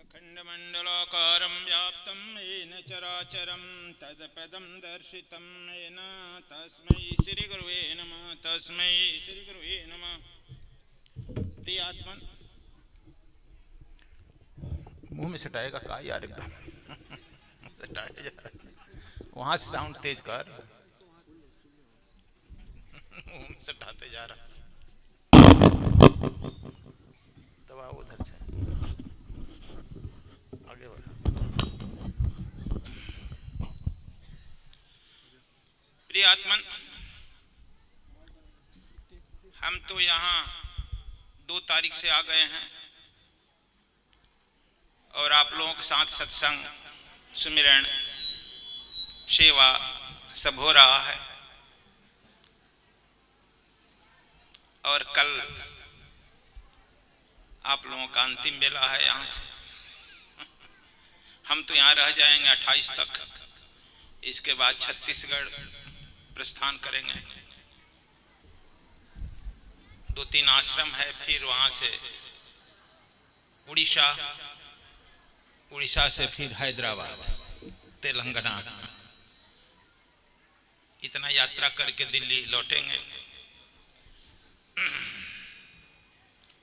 अखण्डमण्डलाकारं व्याप्तं येन चराचरं तत्पदं दर्शितं येन तस्मै श्रीगुरुवे नमः। तस्मै श्रीगुरुवे नमः। प्रिय आत्मन, मुंह में सटाएगा का यार एकदम सटाए जा रहा, वहाँ से साउंड तेज कर, मुंह में सटाते जा रहा, तब आओ उधर से आगे बढ़ा। प्रिय आत्मन, हम तो यहाँ 2 तारीख से आ गए हैं और आप लोगों के साथ सत्संग, सुमिरन, सेवा सब हो रहा है। और कल आप लोगों का अंतिम बेला है। यहाँ से हम तो यहाँ रह जाएंगे 28 तक, इसके बाद छत्तीसगढ़ प्रस्थान करेंगे। 2-3 आश्रम है, फिर वहाँ से उड़ीसा से फिर हैदराबाद, तेलंगाना, इतना यात्रा करके दिल्ली लौटेंगे।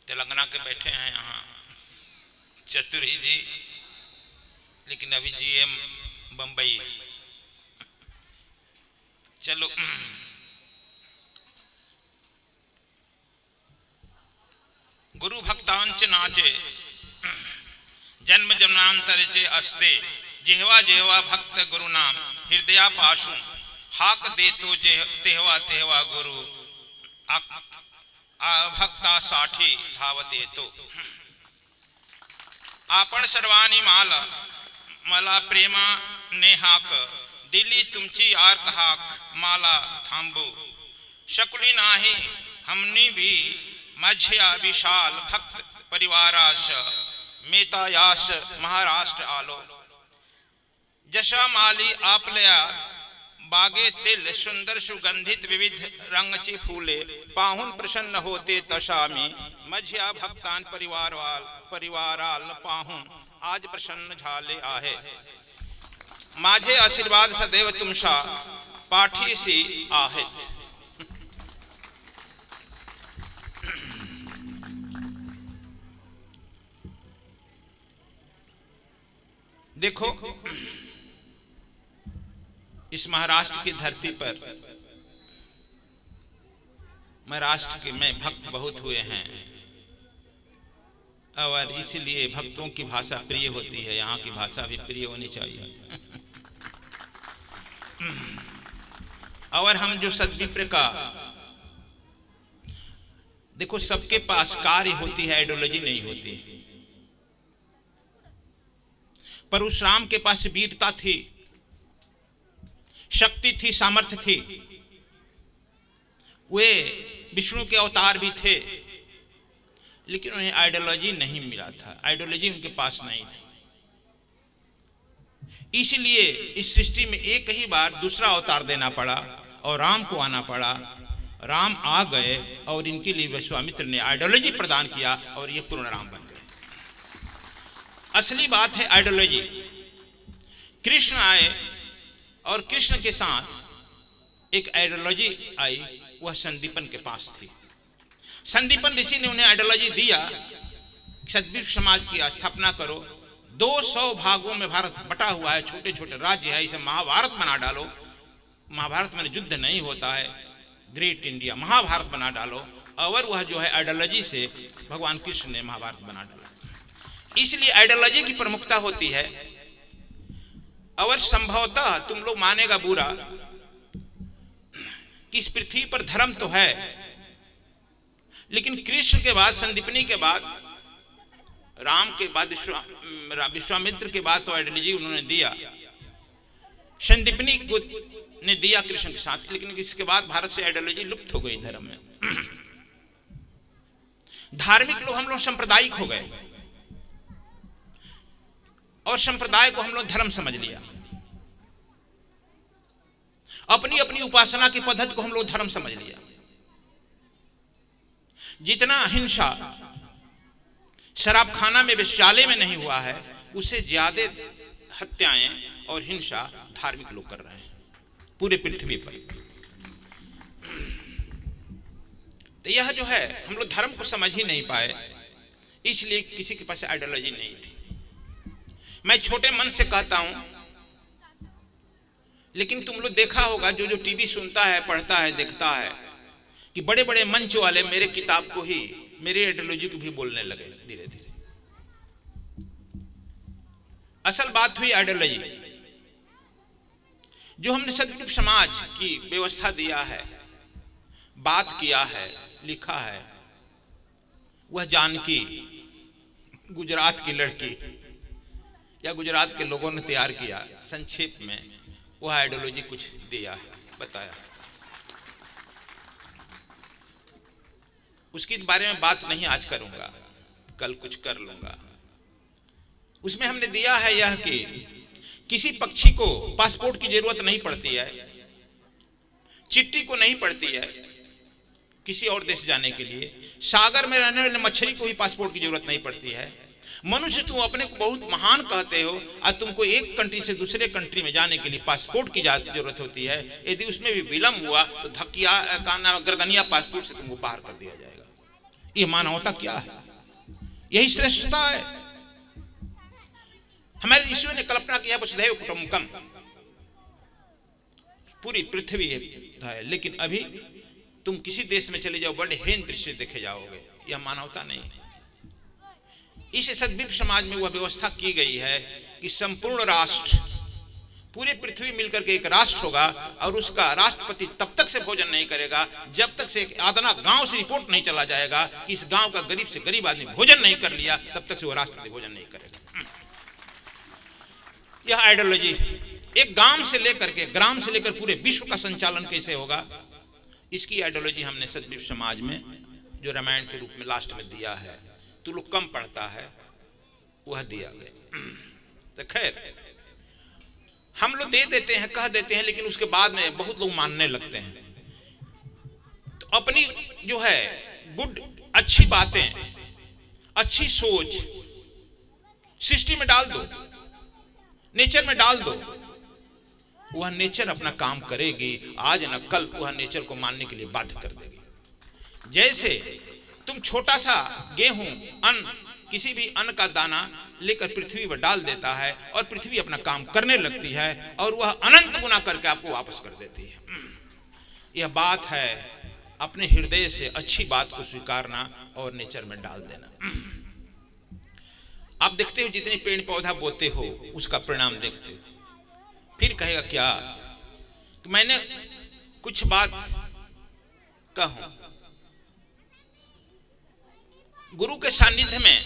तेलंगाना के बैठे हैं यहाँ चतुरी जी, लेकिन अभी GM बम्बई। चलो, गुरु भक्तांच नाचे जन्म जन्मांतरचे अस्ते, जेहवा जेहवा भक्त गुरु नाम हृदया पाशु, हाक दे तो तेहवा तेहवा गुरु भक्ता साठी धावते तो। आपण सर्वानी माला मला प्रेमा ने हाक, दिल्ली तुमची आर्क हाक माला थांबो, शकुली नाही हमनी भी मझ्या विशाल भक्त परिवाराश, मेतायास महाराष्ट्र आलो, जशा माली आपल्या बागे तिल सुंदर सुगंधित विविध रंगची फूले, पाहुन प्रसन्न होते तशामी, मझ्या भक्तान परिवाराल पाहुन आज प्रसन्न झाले आहे, माझे आशीर्वाद सदैव तुमशा पाठीसी आहेत। देखो, इस महाराष्ट्र की धरती पर महाराष्ट्र में भक्त बहुत हुए हैं और इसलिए भक्तों की भाषा प्रिय होती है। यहाँ की भाषा भी प्रिय होनी चाहिए। और हम जो सद्विप्र का, देखो सबके पास कार्य होती है, आइडियोलॉजी नहीं होती। परशुराम के पास वीरता थी, शक्ति थी, सामर्थ्य थी, वे विष्णु के अवतार भी थे, लेकिन उन्हें आइडियोलॉजी नहीं मिला था, आइडियोलॉजी उनके पास नहीं थी। इसलिए इस सृष्टि में एक ही बार दूसरा अवतार देना पड़ा और राम को आना पड़ा। राम आ गए और इनके लिए विश्वामित्र ने आइडियोलॉजी प्रदान किया और ये पूर्ण राम बन गए। असली बात है आइडियोलॉजी। कृष्ण आए और कृष्ण के साथ एक आइडियोलॉजी आई, वह संदीपन के पास थी। संदीपन ऋषि ने उन्हें आइडियोलॉजी दिया, सद्विप्र समाज की स्थापना करो, 200 भागों में भारत बटा हुआ है, छोटे छोटे राज्य है, इसे महाभारत बना डालो। महाभारत में युद्ध नहीं होता है, ग्रेट इंडिया महाभारत बना डालो। और वह जो है आइडियोलॉजी से भगवान कृष्ण ने महाभारत बना डाला। इसलिए आइडियोलॉजी की प्रमुखता होती है। और संभवतः तुम लोग मानेगा बुरा कि इस पृथ्वी पर धर्म तो है, लेकिन कृष्ण के बाद, संदीपनी के बाद, राम के बाद, विश्वामित्र के बाद तो आइडियोलॉजी उन्होंने दिया, संदीपनी को ने दिया कृष्ण के साथ। लेकिन इसके बाद भारत से आइडियोलॉजी लुप्त हो गई धर्म में। धार्मिक लोग, हम लोग सांप्रदायिक हो गए और संप्रदाय को हम लोग धर्म समझ लिया। अपनी अपनी उपासना की पद्धति को हम लोग धर्म समझ लिया। जितना हिंसा शराब खाना में, वेश्यालय में नहीं हुआ है, उससे ज्यादा हत्याएं और हिंसा धार्मिक लोग कर रहे हैं पूरे पृथ्वी पर। तो यह जो है हम लोग धर्म को समझ ही नहीं पाए, इसलिए किसी के पास आइडियोलॉजी नहीं थी। मैं छोटे मन से कहता हूं, लेकिन तुम लोग देखा होगा जो जो टीवी सुनता है, पढ़ता है, देखता है कि बड़े बड़े मंच वाले मेरे किताब को ही, मेरी आइडियोलॉजी को भी बोलने लगे धीरे धीरे। असल बात हुई आइडियोलॉजी। जो हमने सदगुरु समाज की व्यवस्था दिया है, बात किया है, लिखा है, वह जानकी गुजरात की लड़की या गुजरात के लोगों ने तैयार किया। संक्षेप में वह आइडियोलॉजी कुछ दिया है, बताया। उसके बारे में बात नहीं आज करूंगा, कल कुछ कर लूंगा। उसमें हमने दिया है यह कि किसी पक्षी को पासपोर्ट की जरूरत नहीं पड़ती है, चिट्ठी को नहीं पड़ती है किसी और देश जाने के लिए। सागर में रहने वाले मछली को भी पासपोर्ट की जरूरत नहीं पड़ती है। मनुष्य, तुम अपने को बहुत महान कहते हो और तुमको एक कंट्री से दूसरे कंट्री में जाने के लिए पासपोर्ट की जरूरत होती है। यदि उसमें भी विलंब हुआ तो धक्किया काना गर्दनिया पासपोर्ट से तुमको पार कर दिया जाएगा। ये मानवता क्या है? यही श्रेष्ठता है। हमारे ऋषियों ने कल्पना किया वसुधैव कुटुंबकम, पूरी पृथ्वी है। लेकिन अभी तुम किसी देश में चले जाओ, बड़े हीन दृश्य देखे जाओगे। यह मानवता नहीं। इस सद्विप समाज में वह व्यवस्था की गई है कि संपूर्ण राष्ट्र, पूरे पृथ्वी मिलकर के एक राष्ट्र होगा और उसका राष्ट्रपति तब तक से भोजन नहीं करेगा जब तक से एक आदना गांव से रिपोर्ट नहीं चला जाएगा कि इस गांव का गरीब से गरीब आदमी भोजन नहीं कर लिया, तब तक से वह राष्ट्रपति भोजन नहीं करेगा। यह आइडियोलॉजी एक गांव से लेकर के, ग्राम से लेकर पूरे विश्व का संचालन कैसे होगा, इसकी आइडियोलॉजी हमने सद्विप समाज में जो रामायण के रूप में लास्ट में दिया है। तू लोग कम पढ़ता है, वह दिया गया। तो खैर हम लोग दे देते हैं, कह देते हैं, लेकिन उसके बाद में बहुत लोग मानने लगते हैं। तो अपनी जो है गुड, अच्छी बातें, अच्छी सोच सृष्टि में डाल दो, नेचर में डाल दो। वह नेचर अपना काम करेगी। आज न कल वह नेचर को मानने के लिए बाध्य कर देगी। जैसे तुम छोटा सा गेहूं, अन्न, किसी भी अन्न का दाना लेकर पृथ्वी पर डाल देता है और पृथ्वी अपना काम करने लगती है और वह अनंत गुना करके आपको वापस कर देती है। यह बात है अपने हृदय से अच्छी बात को स्वीकारना और नेचर में डाल देना। आप देखते हो जितने पेड़ पौधा बोते हो उसका परिणाम देखते हो। फिर कहेगा क्या कि मैंने कुछ बात कहूं। गुरु के सानिध्य में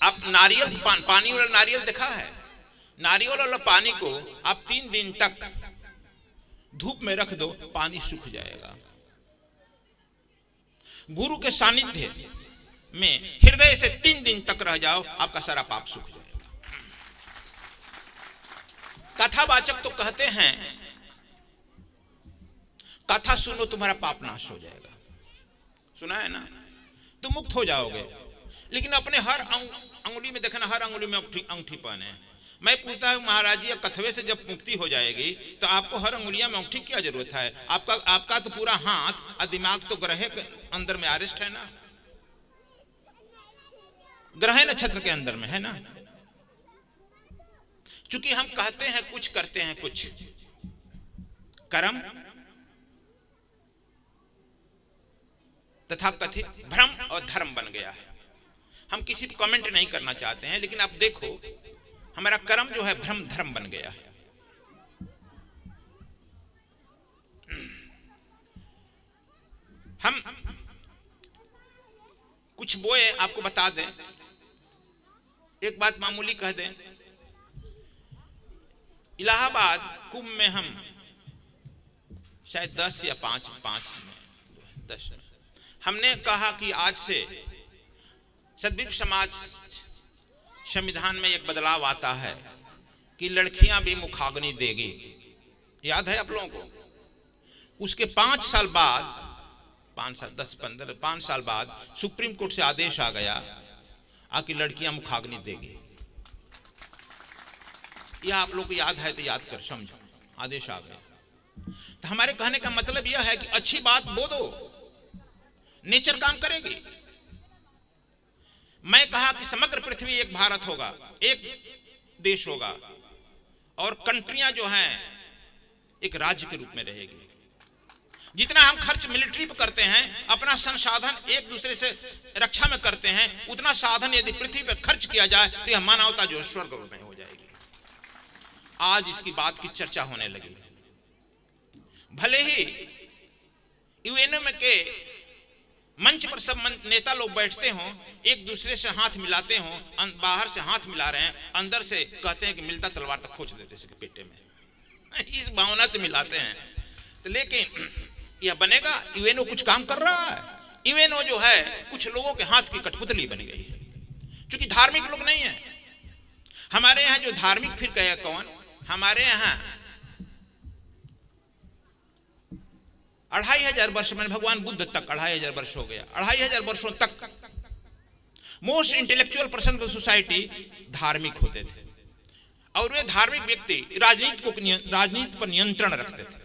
आप नारियल पानी वाला नारियल देखा है? नारियल वाला पानी को आप 3 दिन तक धूप में रख दो, पानी सूख जाएगा। गुरु के सानिध्य में हृदय से 3 दिन तक रह जाओ, आपका सारा पाप सूख जाएगा। कथावाचक तो कहते हैं कथा सुनो तुम्हारा पाप नाश हो जाएगा, सुना है ना, तो मुक्त हो जाओगे। लेकिन अपने हर अंगुली में देखना, हर अंगुली में अंगूठी पहने। मैं पूछता हूं महाराज जी, कथवे से जब मुक्ति हो जाएगी तो आपको हर अंगुलिया में अंगूठी क्या जरूरत है? आपका तो पूरा हाथ और दिमाग तो ग्रह के अंदर में अरेस्ट है ना, ग्रह नक्षत्र के अंदर में है ना। चूंकि हम कहते हैं कुछ, करते हैं कुछ, कर्म तथा कथित भ्रम और धर्म बन गया है। हम किसी को कमेंट नहीं करना चाहते हैं, लेकिन आप देखो हमारा कर्म जो है भ्रम धर्म बन गया है। हम कुछ बोए, आपको बता दें, एक बात मामूली कह दें। इलाहाबाद कुंभ में हम शायद 10 या 5 10 हमने कहा कि आज से सद्विप समाज संविधान में एक बदलाव आता है कि लड़कियां भी मुखाग्नि देगी। याद है आप लोगों को? उसके 5 साल बाद, 5 साल 10 15 5 साल बाद सुप्रीम कोर्ट से आदेश आ गया कि लड़कियां मुखाग्नि देगी। यह आप लोग को याद है तो याद कर, समझो, आदेश आ गया। तो हमारे कहने का मतलब यह है कि अच्छी बात बोलो, नेचर काम करेगी। मैं कहा कि समग्र पृथ्वी एक भारत होगा, एक देश होगा, और कंट्रियां जो हैं एक राज्य के रूप में रहेगी। जितना हम खर्च मिलिट्री पर करते हैं, अपना संसाधन एक दूसरे से रक्षा में करते हैं, उतना साधन यदि पृथ्वी पर खर्च किया जाए तो यह मानवता जो स्वर्ग में हो जाएगी। आज इसकी बात की चर्चा होने लगी। भले ही यूएनओ में के मंच पर सब नेता लोग बैठते हों, एक दूसरे से हाथ मिलाते हों, बाहर से हाथ मिला रहे हैं, अंदर से कहते हैं कि मिलता तलवार तक खोच देते इसके पेटे में, इस भावना से मिलाते हैं। तो लेकिन यह बनेगा? यूएनओ कुछ काम कर रहा है? यूएनओ जो है कुछ लोगों के हाथ की कठपुतली बन गई है, क्योंकि धार्मिक लोग नहीं है। हमारे यहाँ जो धार्मिक फिर कहेगा कौन? हमारे यहाँ 2500 वर्ष, मैंने भगवान बुद्ध तक 2500 वर्ष हो गया, 2500 वर्षों तक most intellectual person of society धार्मिक होते थे, और वे धार्मिक व्यक्ति राजनीति पर नियंत्रण रखते थे।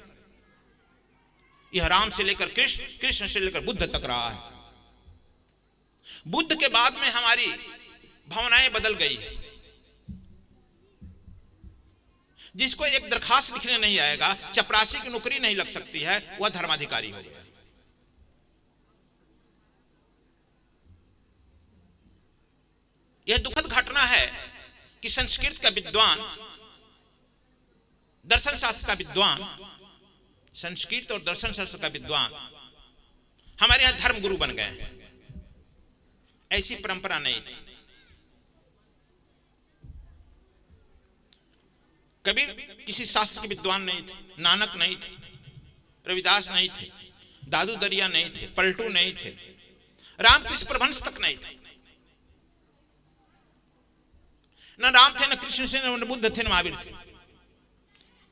यह राम से लेकर कृष्ण, कृष्ण से लेकर बुद्ध तक रहा है। बुद्ध के बाद में हमारी भावनाएं बदल गई है। जिसको एक दरखास्त लिखने नहीं आएगा, चपरासी की नौकरी नहीं लग सकती है, वह धर्माधिकारी हो गया। यह दुखद घटना है कि संस्कृत का विद्वान, दर्शन शास्त्र का विद्वान, संस्कृत और दर्शन शास्त्र का विद्वान हमारे यहां धर्म गुरु बन गए। ऐसी परंपरा नहीं थी। कबीर किसी शास्त्र के विद्वान नहीं थे, नानक नहीं थे, रविदास नहीं थे, दादू दरिया नहीं थे, पलटू नहीं थे, रामकृष्ण परमहंस तक नहीं थे। न राम थे, न कृष्ण थे, न बुद्ध थे, न महावीर थे।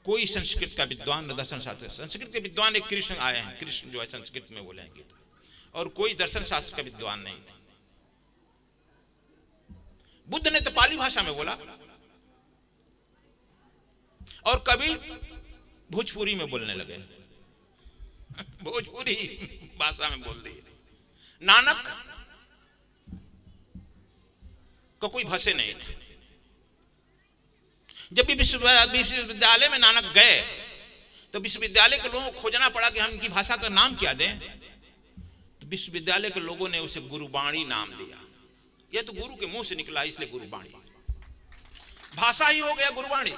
कोई संस्कृत का विद्वान, न दर्शन शास्त्र। संस्कृत के विद्वान एक कृष्ण आए हैं, कृष्ण जो है संस्कृत में बोले हैं गीता, और कोई दर्शन शास्त्र का विद्वान नहीं थे। बुद्ध ने तो पाली भाषा में बोला, और कबीर भोजपुरी में बोलने लगे, भोजपुरी भाषा में बोल दिए। नानक का कोई भाषा नहीं था। जब भी विश्वविद्यालय में नानक गए तो विश्वविद्यालय के लोगों को खोजना पड़ा कि हम इनकी भाषा का नाम क्या दें। तो विश्वविद्यालय के लोगों ने उसे गुरुबाणी नाम दिया। यह तो गुरु के मुंह से निकला, इसलिए गुरुबाणी, भाषा ही हो गया गुरुबाणी।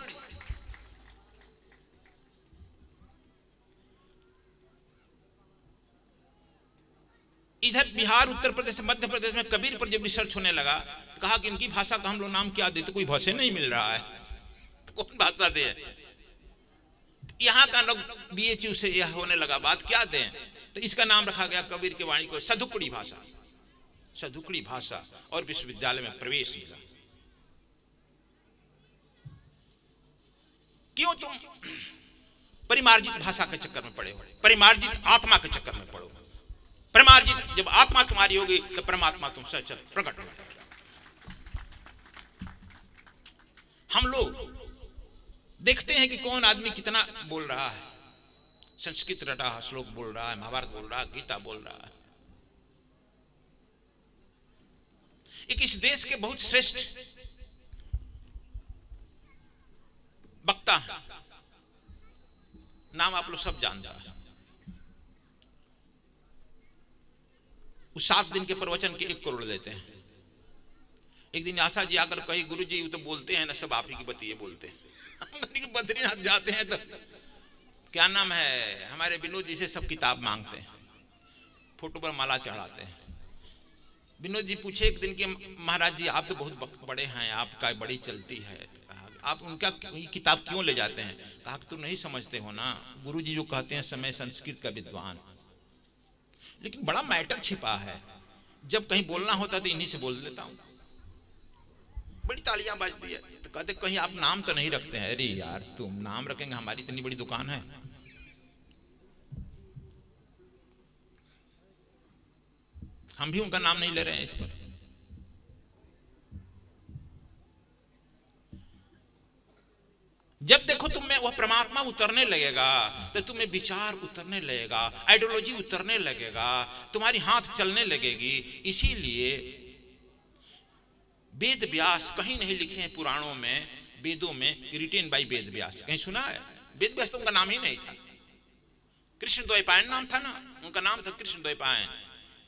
इधर बिहार, उत्तर प्रदेश, मध्य प्रदेश में कबीर पर जब रिसर्च होने लगा तो कहा कि इनकी भाषा का हम लोग नाम क्या देते, कोई भाषा नहीं मिल रहा है, तो कौन भाषा दे। यहाँ का लोग बीएचयू से यह होने लगा बात, क्या दें, तो इसका नाम रखा गया कबीर की वाणी को सधुकड़ी भाषा, सधुकड़ी भाषा, और विश्वविद्यालय में प्रवेश मिला। क्यों तुम परिमार्जित भाषा के चक्कर में पड़े हो, परिमार्जित आत्मा के चक्कर में पड़ो। परमार्जित जब आत्मा तुम्हारी होगी तो परमात्मा तुम सच प्रकट हो जाएगा। हम लोग देखते हैं कि कौन आदमी कितना बोल रहा है, संस्कृत रटा श्लोक बोल रहा है, महाभारत बोल रहा है, गीता बोल रहा है। एक इस देश के बहुत श्रेष्ठ वक्ता है, नाम आप लोग सब जानता है। वो 7 दिन के प्रवचन के 1 करोड़ लेते हैं। एक दिन आशा जी आकर कही, गुरु जी तो बोलते हैं ना, सब आप ही की बतिए बोलते हैं। बद्रीनाथ जाते हैं तो क्या नाम है हमारे विनोद जी से सब किताब मांगते हैं, फोटो पर माला चढ़ाते हैं। विनोद जी पूछे एक दिन कि महाराज जी आप तो बहुत बड़े हैं, आपका बड़ी चलती है, आप उनका किताब क्यों ले जाते हैं? कहा तुम नहीं समझते हो ना, गुरु जी जो कहते हैं समय संस्कृत का विद्वान, लेकिन बड़ा मैटर छिपा है। जब कहीं बोलना होता तो इन्हीं से बोल लेता हूं। बड़ी तालियां बजती है तो कहते कहीं आप नाम तो नहीं रखते हैं। अरे यार तुम नाम रखेंगे, हमारी इतनी बड़ी दुकान है। हम भी उनका नाम नहीं ले रहे हैं इस पर। जब देखो तुम में वह परमात्मा उतरने लगेगा तो तुम्हें विचार उतरने लगेगा, आइडियोलॉजी उतरने लगेगा, तुम्हारी हाथ चलने लगेगी। इसीलिए वेद व्यास कहीं नहीं लिखे हैं पुराणों में, वेदों में, रिटेन बाई वेद व्यास, कहीं सुना है? वेद व्यास तो उनका नाम ही नहीं था, कृष्ण द्वैपायन नाम था ना, उनका नाम था कृष्ण द्वैपायन।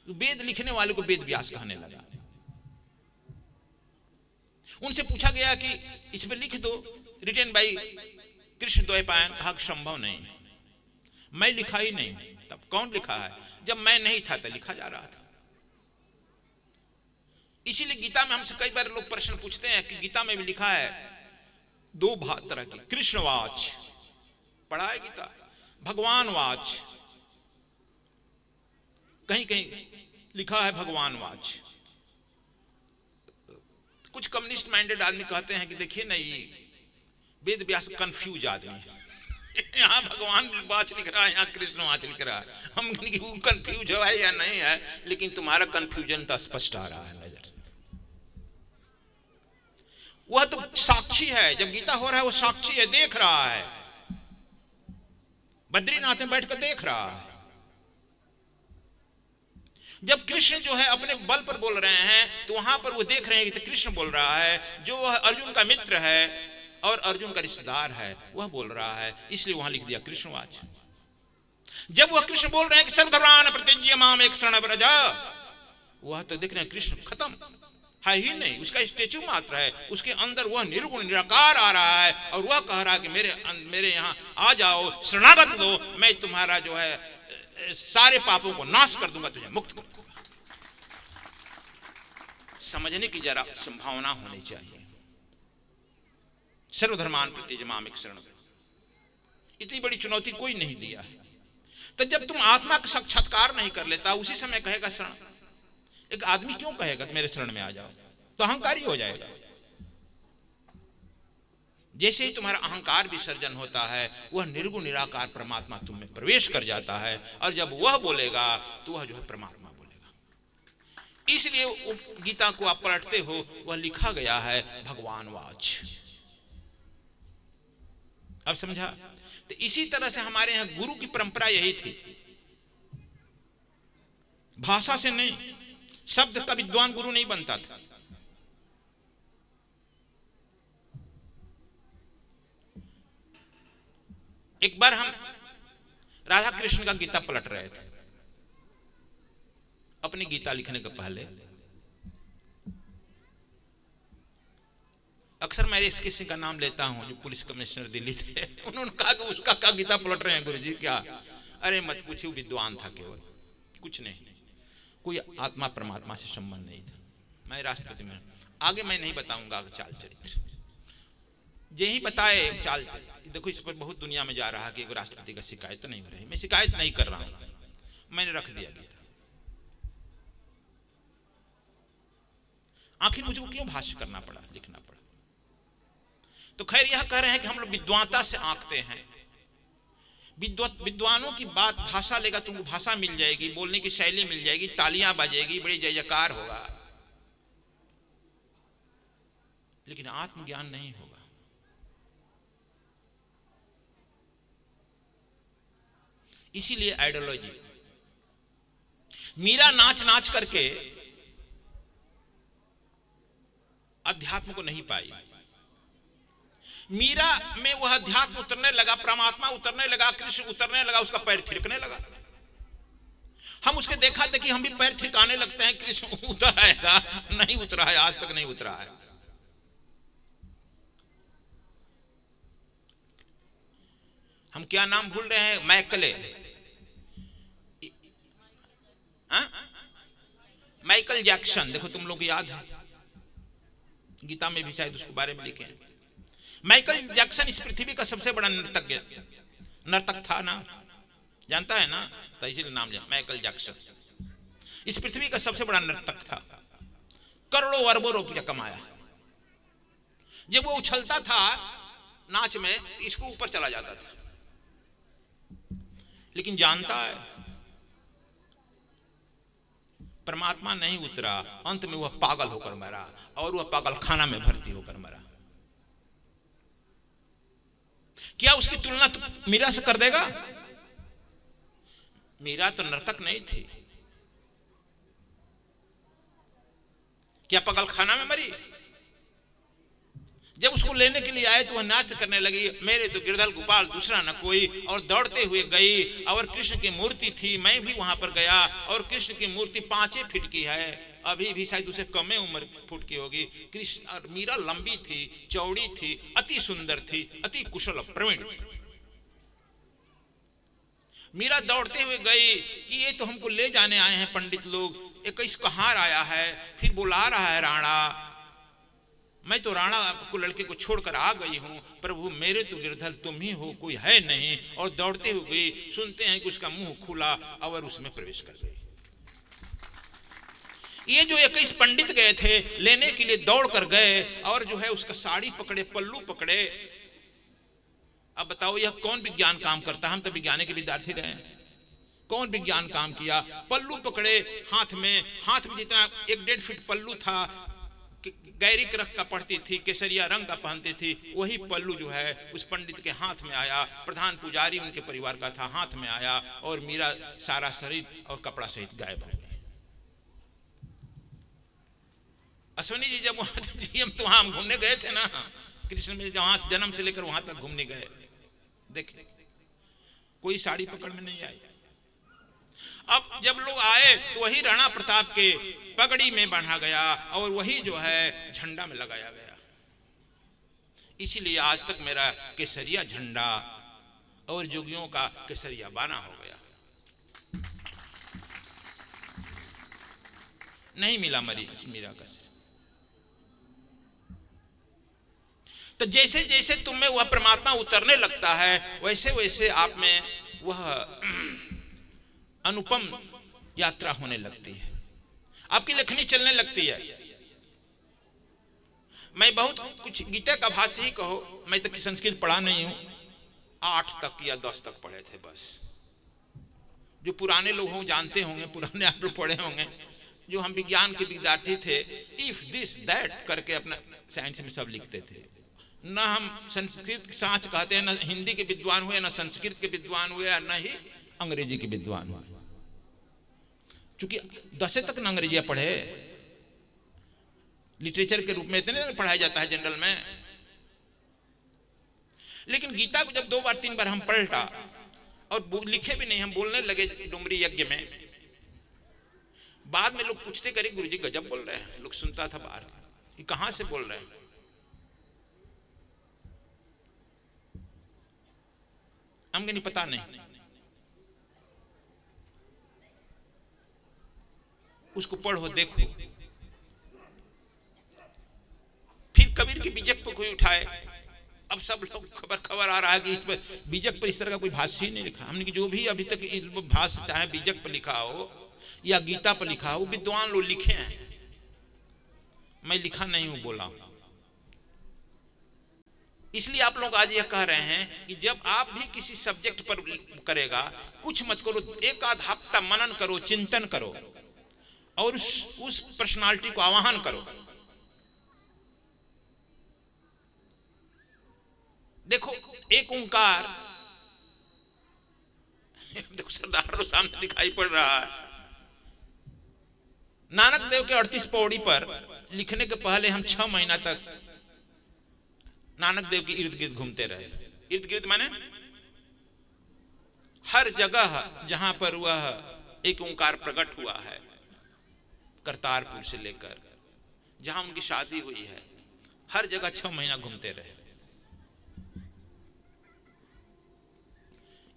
वेद लिखने वाले को वेद व्यास कहने लगा। उनसे पूछा गया कि इस पे लिख दो, रिटेन बाई कृष्ण द्वैपायन। कहा संभव नहीं, मैं लिखा ही नहीं। तब कौन लिखा है? जब मैं नहीं था तो लिखा जा रहा था। इसीलिए गीता में हमसे कई बार लोग प्रश्न पूछते हैं कि गीता में भी लिखा है दो तरह की, कृष्णवाच पढ़ा है गीता, भगवान वाच, कहीं कहीं लिखा है भगवान वाच। कुछ कम्युनिस्ट माइंडेड आदमी कहते हैं कि देखिए ना, ये वेद व्यास कंफ्यूज आदमी है, यहाँ भगवान वाच लिख रहा है, यहाँ कृष्ण वाच लिख रहा है। हम वो कंफ्यूज है या नहीं है, लेकिन तुम्हारा कंफ्यूजन तो स्पष्ट आ रहा है नजर। वह तो साक्षी है, जब गीता हो रहा है वो साक्षी है, देख रहा है, बद्रीनाथ में बैठकर देख रहा है। जब कृष्ण जो है अपने बल पर बोल रहे हैं तो वहां पर वो देख रहे हैं कि कृष्ण बोल रहा है, जो वह अर्जुन का मित्र है और अर्जुन का रिश्तेदार है वह बोल रहा है, इसलिए वहां लिख दिया कृष्णवाच। जब वह कृष्ण बोल रहे हैं कि सर्वधर्मान् प्रतिज्य माम एक शरण व्रज, वह तो देख रहे हैं कृष्ण खत्म है ही नहीं, उसका स्टेचू मात्र है, उसके अंदर वह निर्गुण निराकार आ रहा है और वह कह रहा है कि मेरे यहाँ आ जाओ, शरणागत लो, मैं तुम्हारा जो है सारे पापों को नाश कर दूंगा, तुझे मुक्त कर दूंगा। समझने की जरा संभावना होनी चाहिए। सर्वधर्मान् प्रतिज्य माम एक शरण, इतनी बड़ी चुनौती कोई नहीं दिया है। तो जब तुम आत्मा का साक्षात्कार नहीं कर लेता, उसी समय कहेगा शरण। एक आदमी क्यों कहेगा मेरे शरण में आ जाओ? तो अहंकारी हो जाएगा। जैसे ही तुम्हारा अहंकार विसर्जन होता है, वह निर्गुण निराकार परमात्मा तुम में प्रवेश कर जाता है, और जब वह बोलेगा तो वह जो है परमात्मा बोलेगा। इसलिए गीता को आप पलटते हो, वह लिखा गया है भगवान वाच। अब समझा? तो इसी तरह से हमारे यहां गुरु की परंपरा यही थी, भाषा से नहीं, शब्द का विद्वान गुरु नहीं बनता था। एक बार हम राधा कृष्ण का गीता पलट रहे थे, अपनी गीता लिखने के पहले। अक्सर मैं इस किसी का नाम लेता हूं जो पुलिस कमिश्नर दिल्ली थे, उन्होंने कहा कि उसका क्या गीता पलट रहे हैं गुरुजी? क्या? अरे मत पूछिए, विद्वान था केवल, कुछ नहीं, कोई आत्मा परमात्मा से संबंध नहीं था। मैं राष्ट्रपति में आगे मैं नहीं बताऊंगा चाल चरित्र, यही बताए चाल। देखो इस पर बहुत दुनिया में जा रहा है कि राष्ट्रपति का शिकायत नहीं हो रही। मैं शिकायत नहीं कर रहा हूं, मैंने रख दिया गीता। आखिर मुझे क्यों भाष्य करना पड़ा, लिखना पड़ा? तो खैर यह कह रहे हैं कि हम लोग विद्वानता से आंकते हैं। विद्वानों की बात, भाषा लेगा तुमको भाषा मिल जाएगी, बोलने की शैली मिल जाएगी, तालियां बजेगी, बड़ी जय जयकार होगा, लेकिन आत्मज्ञान नहीं होगा। इसीलिए आइडियोलॉजी, मीरा नाच नाच करके अध्यात्म को नहीं पाई। मीरा में वह अध्यात्म उतरने लगा, परमात्मा उतरने लगा, कृष्ण उतरने लगा, उसका पैर थिरकने लगा। हम उसके देखा देखी हम भी पैर थिरकाने लगते हैं, कृष्ण उतर आएगा, नहीं उतरा है, आज तक नहीं उतरा है। हम क्या नाम भूल रहे हैं? McClay, Michael Jackson. देखो तुम लोग याद है, गीता में भी शायद उसके बारे में लिखे हैं। माइकल जैक्सन इस पृथ्वी का सबसे बड़ा नर्तक था ना, जानता है ना? तो इसीलिए नाम लिया माइकल जैक्सन। इस पृथ्वी का सबसे बड़ा नर्तक था, करोड़ों अरबों रुपया कमाया। जब वो उछलता था नाच में, इसको ऊपर चला जाता था, लेकिन जानता है परमात्मा नहीं उतरा। अंत में वह पागल होकर मरा, और वह पागल खाना में भर्ती होकर मरा। क्या उसकी तुलना तो मीरा से कर देगा? मीरा तो नर्तक नहीं थी। क्या पगलखाना में मरी? जब उसको लेने के लिए आए तो वह नाच करने लगी, मेरे तो गिरधर गोपाल दूसरा न कोई, और दौड़ते हुए गई। और कृष्ण की मूर्ति थी, मैं भी वहां पर गया, और कृष्ण की मूर्ति 5 फीट की है, अभी भी शायद उसे कम उम्र फुट की होगी। कृष्ण और मीरा लंबी थी, चौड़ी थी, अति सुंदर थी, अति कुशल प्रवीण थी। मीरा दौड़ते हुए गई कि ये तो हमको ले जाने आए हैं पंडित लोग, 21 कहार आया है, फिर बुला रहा है राणा, मैं तो राणा को लड़के को छोड़कर आ गई हूं, प्रभु मेरे तो गिरधर तुम ही हो, कोई है नहीं। और दौड़ते हुए गई, सुनते हैं कि उसका मुंह खुला और उसमें प्रवेश कर गई। ये जो 21 पंडित गए थे लेने के लिए दौड़ कर गए, और जो है उसका साड़ी पकड़े, पल्लू पकड़े। अब बताओ यह कौन विज्ञान काम करता? हम तो वैज्ञानिक विद्यार्थी रहे हैं, कौन विज्ञान काम किया? पल्लू पकड़े हाथ में जितना 1-1.5 फीट पल्लू था, गैरिक रंग का पढ़ती थी, केसरिया रंग का पहनती थी, वही पल्लू जो है उस पंडित के हाथ में आया। प्रधान पुजारी उनके परिवार का था, हाथ में आया, और मीरा सारा शरीर और कपड़ा सहित गायब हो गई। अश्विनी जी जब वहां जी हम तो वहां घूमने गए थे ना, कृष्ण में जहां जन्म से लेकर वहां तक घूमने गए, देखे कोई साड़ी पकड़ में नहीं आई। अब जब लोग आए तो वही राणा प्रताप के पगड़ी में बांधा गया, और वही जो है झंडा में लगाया गया। इसीलिए आज तक मेरा केसरिया झंडा और जोगियों का केसरिया बाना हो गया। नहीं मिला मरी मीरा का सिर। तो जैसे जैसे तुम में वह परमात्मा उतरने लगता है, वैसे वैसे आप में वह अनुपम यात्रा होने लगती है, आपकी लेखनी चलने लगती है। मैं बहुत कुछ गीता का भाष्य ही कहो, मैं तो संस्कृत पढ़ा नहीं हूं, 8 तक या 10 तक पढ़े थे बस। जो पुराने लोग हों जानते होंगे, पुराने आप लोग पढ़े होंगे, जो हम विज्ञान के विद्यार्थी थे, इफ दिस दैट करके अपना साइंस में सब लिखते थे। न हम संस्कृत के साथ कहते हैं, न हिंदी के विद्वान हुए, न संस्कृत के विद्वान हुए, न ही अंग्रेजी के विद्वान हुए, क्योंकि 10 तक न अंग्रेजियां पढ़े। लिटरेचर के रूप में इतने पढ़ाया जाता है जनरल में, लेकिन गीता को जब 2 बार 3 बार हम पलटा और लिखे भी नहीं, हम बोलने लगे डुमरी यज्ञ में। बाद में लोग पूछते, करे गुरुजी गजब बोल रहे हैं। लोग सुनता था बाहर, ये कहां से बोल रहे हैं? हमको नहीं पता, नहीं उसको पढ़ो देखो। फिर कबीर की बीजक पर कोई उठाए, अब सब लोग खबर आ रहा है कि इस पर बीजक पर इस तरह का कोई भाष्य ही नहीं लिखा। हमने कि जो भी अभी तक भाष्य चाहे बीजक पर लिखा हो या गीता पर लिखा हो, विद्वान लोग लिखे हैं, मैं लिखा नहीं हूं बोला हूं। इसलिए आप लोग आज यह कह रहे हैं कि जब आप भी किसी सब्जेक्ट पर करेगा, कुछ मत करो, 1 आध हफ्ता मनन करो, चिंतन करो, और उस पर्सनालिटी को आवाहन करो। देखो एक ओंकार, देखो सरदार सामने दिखाई पड़ रहा है। नानक देव के 38 पौड़ी पर लिखने के पहले हम 6 महीना तक नानक देव के इर्द गिर्द घूमते रहे। इर्द गिर्द माने हर जगह जहां पर वह एक ओंकार प्रकट हुआ है, करतारपुर से लेकर जहां उनकी शादी हुई है, हर जगह 6 महीना घूमते रहे।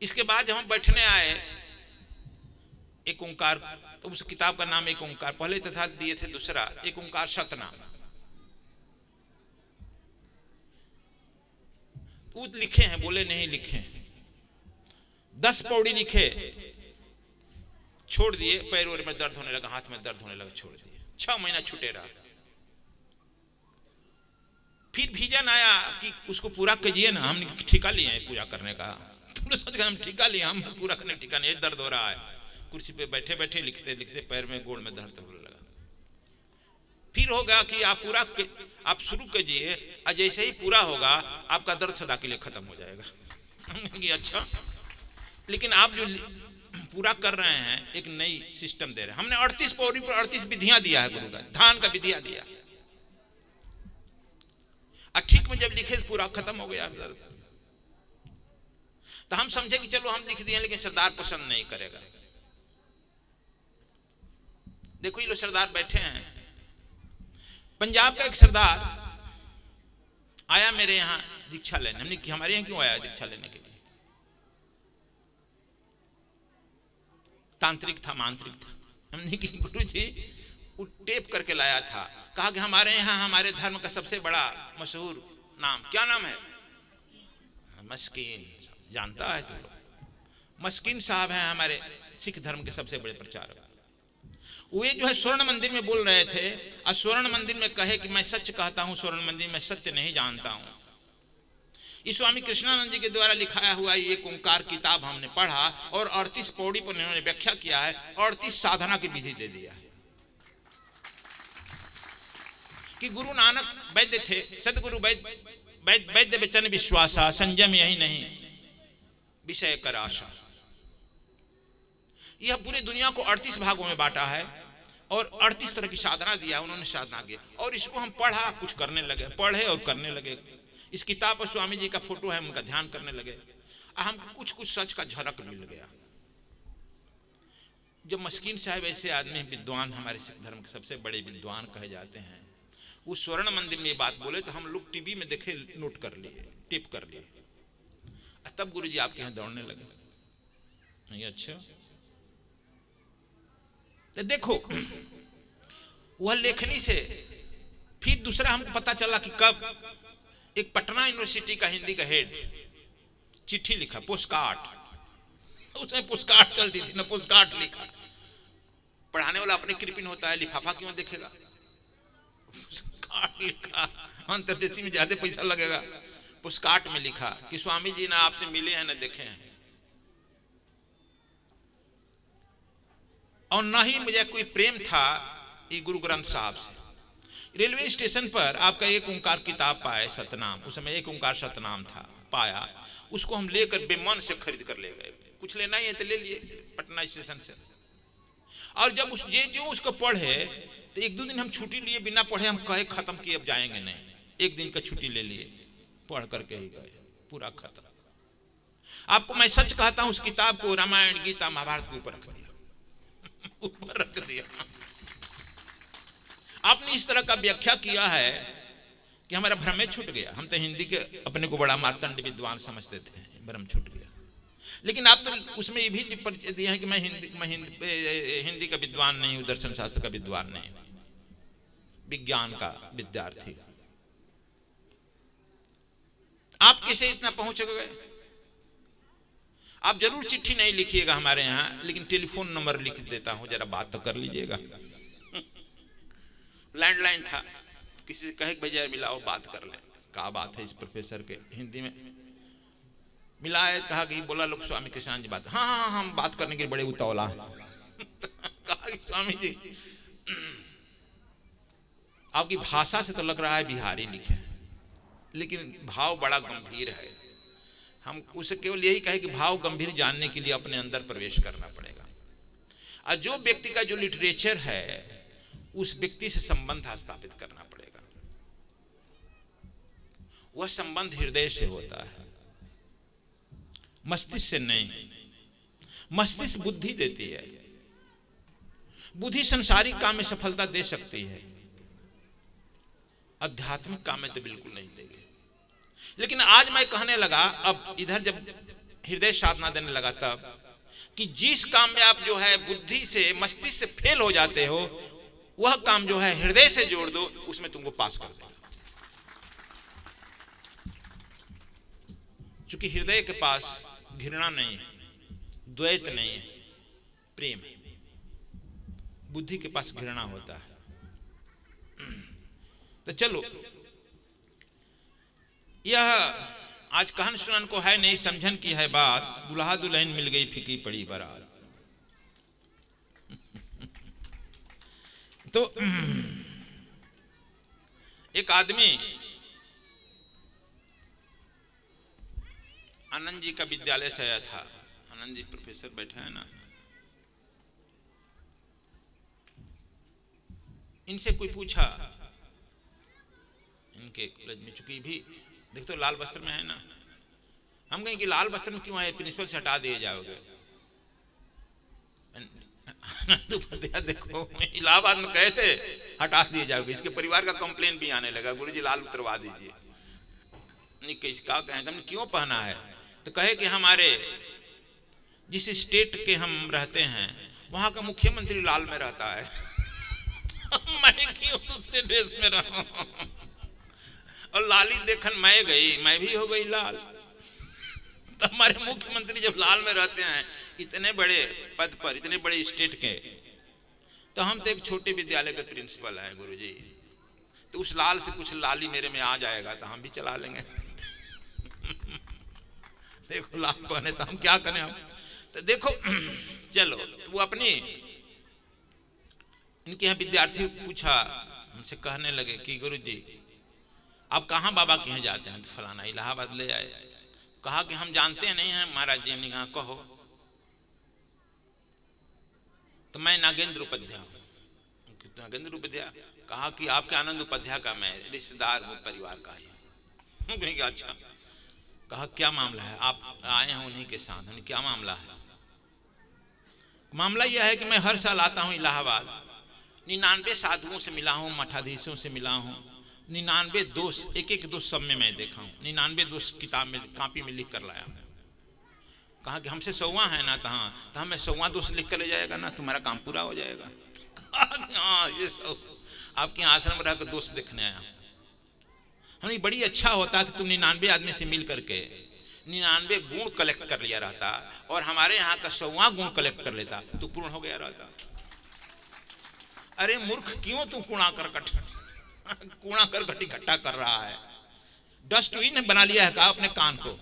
इसके बाद जब हम बैठने आए, एक ओंकार, तो उस किताब का नाम एक ओंकार, पहले तथा दिए थे दूसरा एक ओंकार सतनाम, वो लिखे हैं, बोले नहीं लिखे। 10 पौड़ी लिखे, छोड़ दिए, पैर में दर्द होने लगा, हाथ में दर्द होने लगा, छोड़ दिए। 6 महीना छूटे रहा। फिर भीजन आया कि उसको पूरा कीजिए ना, हमने ठिका लिए हैं पूरा करने का। तुमने सोच हम ठिका लिए, हम पूरा करने ठिका नहीं, दर्द हो रहा है। कुर्सी पे बैठे बैठे लिखते लिखते पैर में गोड़ में दर्द होने लगा। फिर होगा कि आप शुरू कीजिए और जैसे ही पूरा होगा आपका दर्द सदा के लिए खत्म हो जाएगा। ये अच्छा, लेकिन आप जो पूरा कर रहे हैं एक नई सिस्टम दे रहे हैं। हमने 38 पौड़ी पर 38 विधियां दिया है गुरु का, ध्यान का विधियां दिया, और ठीक में जब लिखे पूरा खत्म हो गया दर्द। तो हम समझे कि चलो हम लिख दिए, लेकिन सरदार पसंद नहीं करेगा। देखो ये लोग सरदार बैठे हैं, पंजाब का एक सरदार आया मेरे यहाँ दीक्षा लेने। हमने कि हमारे यहाँ क्यों आया दीक्षा लेने के लिए? तांत्रिक था, मांत्रिक था। हमने कि गुरु जी वो टेप करके लाया था, कहा कि हमारे यहाँ हमारे धर्म का सबसे बड़ा मशहूर नाम, क्या नाम है? मस्कीन। जानता है तुम लोग? मस्कीन साहब हैं हमारे सिख धर्म के सबसे बड़े प्रचारक। वे जो है स्वर्ण मंदिर में बोल रहे थे, और स्वर्ण मंदिर में कहे कि मैं सच कहता हूं, स्वर्ण मंदिर में सत्य नहीं जानता हूं। इस स्वामी कृष्णानंद जी के द्वारा लिखाया हुआ ये एक ओंकार किताब हमने पढ़ा, और 38 पौड़ी पर इन्होंने व्याख्या किया है, 38 साधना की विधि दे दिया है। कि गुरु नानक वैद्य थे, सदगुरु वैद्य वचन विश्वासा, संयम यही नहीं विषय कर आशा। यह पूरी दुनिया को 38 भागों में बांटा है और 38 तरह की साधना दिया उन्होंने, साधना की। और इसको हम पढ़ा, कुछ करने लगे, पढ़े और करने लगे। इस किताब पर स्वामी जी का फोटो है, उनका ध्यान करने लगे, हमको कुछ कुछ सच का झलक मिल गया। जब मस्कीन साहब ऐसे आदमी विद्वान, हमारे सिख धर्म के सबसे बड़े विद्वान कहे जाते हैं, वो स्वर्ण मंदिर में ये बात बोले तो हम लोग टीवी में देखे, नोट कर लिए, टिप कर लिए। तब गुरु जी आपके यहाँ दौड़ने लगे। नहीं अच्छा, तो देखो वह लेखनी से फिर दूसरा हमको पता चला कि कब एक पटना यूनिवर्सिटी का हिंदी का हेड चिट्ठी लिखा, पोस्टकार्ड। उसमें पोस्टकार्ड चलती थी ना, पोस्टकार्ड लिखा। पढ़ाने वाला अपने कृपिन होता है, लिफाफा क्यों देखेगा? पोस्टकार्ड लिखा, अंतरदेशी में ज्यादा पैसा लगेगा। पोस्टकार्ड में लिखा कि स्वामी जी ना आपसे मिले हैं ना देखे हैं, और न ही मुझे कोई प्रेम था ये गुरु ग्रंथ साहब से। रेलवे स्टेशन पर आपका एक ओंकार किताब पाए, सतनाम, उस समय एक ओंकार सतनाम था, पाया। उसको हम लेकर बेमन से खरीद कर ले गए। कुछ लेना ही है तो ले लिए पटना स्टेशन से। और जब जो उसको पढ़े तो एक दो दिन हम छुट्टी लिए, बिना पढ़े हम कहे खत्म किए, अब जाएंगे नहीं। एक दिन का छुट्टी ले लिए, पढ़ करके ही गए, पूरा खत्म। आपको मैं सच कहता हूं, उस किताब को रामायण, गीता, महाभारत के ऊपर रख दिया, ऊपर रख दिया। आपने इस तरह का व्याख्या किया है कि हमारा भ्रम छूट गया। हम तो हिंदी के अपने को बड़ा मार्तंड विद्वान समझते थे, भ्रम छूट गया। लेकिन आप तो उसमें ये भी परिचय दिया है कि मैं हिंदी का विद्वान नहीं हूं, दर्शन शास्त्र का विद्वान नहीं, विज्ञान का विद्यार्थी। आप कैसे इतना पहुंच गए? आप जरूर चिट्ठी नहीं लिखिएगा हमारे यहाँ, लेकिन टेलीफोन नंबर लिख देता हूं, जरा बात तो कर लीजिएगा। लैंडलाइन था, किसी से कहे भैया मिलाओ, बात कर लें। क्या बात है इस प्रोफेसर के, हिंदी में मिला है, कहा कि बोला लोग स्वामी कृष्णानंद जी बात, हाँ हाँ हम बात करने के लिए बड़े उतावला हैं। कहा कि स्वामी जी आपकी भाषा से तो लग रहा है बिहारी लिखे, लेकिन भाव बड़ा गंभीर है। हम उसे केवल यही कहे कि भाव गंभीर जानने के लिए अपने अंदर प्रवेश करना पड़ेगा। और जो व्यक्ति का जो लिटरेचर है, उस व्यक्ति से संबंध स्थापित करना पड़ेगा। वह संबंध हृदय से होता है, मस्तिष्क से नहीं। मस्तिष्क बुद्धि देती है, बुद्धि संसारिक काम में सफलता दे सकती है, आध्यात्मिक काम में तो बिल्कुल नहीं देगी। लेकिन आज मैं कहने लगा, अब इधर जब हृदय साधना देने लगा, तब कि जिस काम में आप जो है बुद्धि से, मस्तिष्क से फेल हो जाते हो, वह काम जो है हृदय से जोड़ दो, उसमें तुमको पास कर देगा। क्योंकि हृदय के पास घृणा नहीं है, द्वैत नहीं है, प्रेम है। बुद्धि के पास घृणा होता है। तो चलो, यह आज कहन सुनन को है नहीं, समझन की है बात। दुल्हा दुल्हन मिल गई, फीकी पड़ी बारात। तो एक आदमी आनंद जी का विद्यालय से आया था। आनंद जी प्रोफेसर बैठे हैं ना, इनसे कोई पूछा, इनके कॉलेज में चूंकि भी देख तो लाल वस्त्र में है ना, हम कहें कि लाल वस्त्र में क्यों आए, प्रिंसिपल से हटा दिए जाओगे। आनंद उपाध्याय देखो इलाहाबाद में कहे थे हटा दिए जाओगे, इसके परिवार का कंप्लेन भी आने लगा, गुरुजी लाल उतरवा दीजिए। नहीं किसका कहें, तुमने क्यों पहना है, तो कहे कि हमारे जिस स्टेट के हम रहते हैं वहां का मुख्यमंत्री लाल में रहता है। मैं क्यों दूसरे ड्रेस में रहूं। और लाली देखन मैं गई, मैं भी हो गई लाल। तो हमारे मुख्यमंत्री जब लाल में रहते हैं इतने बड़े पद पर, इतने बड़े स्टेट के, तो हम तो एक छोटे विद्यालय के प्रिंसिपल हैं गुरुजी, तो उस लाल से कुछ लाली मेरे में आ जाएगा तो हम भी चला लेंगे। देखो लाल पहने तो हम क्या करें हम, तो देखो चलो तो वो अपनी इनके यहाँ विद्यार्थी पूछा, हमसे कहने लगे कि गुरुजी आप कहाँ बाबा के यहाँ जाते हैं, तो फलाना इलाहाबाद ले आए। कहा कि हम जानते नहीं हैं महाराज जी। हमने कहा कहो, तो मैं नागेंद्र उपाध्याय हूँ। नागेंद्र उपाध्याय, कहा कि आपके आनंद उपाध्याय का मैं रिश्तेदार हूँ, परिवार का ही। अच्छा। कहा क्या मामला है, आप आए हैं उन्हीं के साथ। हमने क्या मामला है, मामला यह है कि मैं हर साल आता हूँ इलाहाबाद, 99 साधुओं से मिला हूँ, मठाधीशों से मिला हूँ, 99 दोष, एक दोष सब में मैं देखा हूँ, 99 दोष किताब में कॉपी में लिख कर लाया हूँ। कहा कि हमसे 100वां है ना, तो हमें 100वां दोष लिख कर ले जाएगा ना, तुम्हारा काम पूरा हो जाएगा। हाँ ये सब आपके आश्रम में रहकर दोष देखने आया। हमने बड़ी अच्छा होता कि तुम 99 आदमी से मिल करके 99 गुण कलेक्ट कर लिया रहता और हमारे यहाँ का 100वां गुण कलेक्ट कर लेता तो पूर्ण हो गया रहता। अरे मूर्ख, क्यों तू कूड़ा करकट इकट्ठा कर रहा है। डस्टबिन बना लिया है का अपने कान को,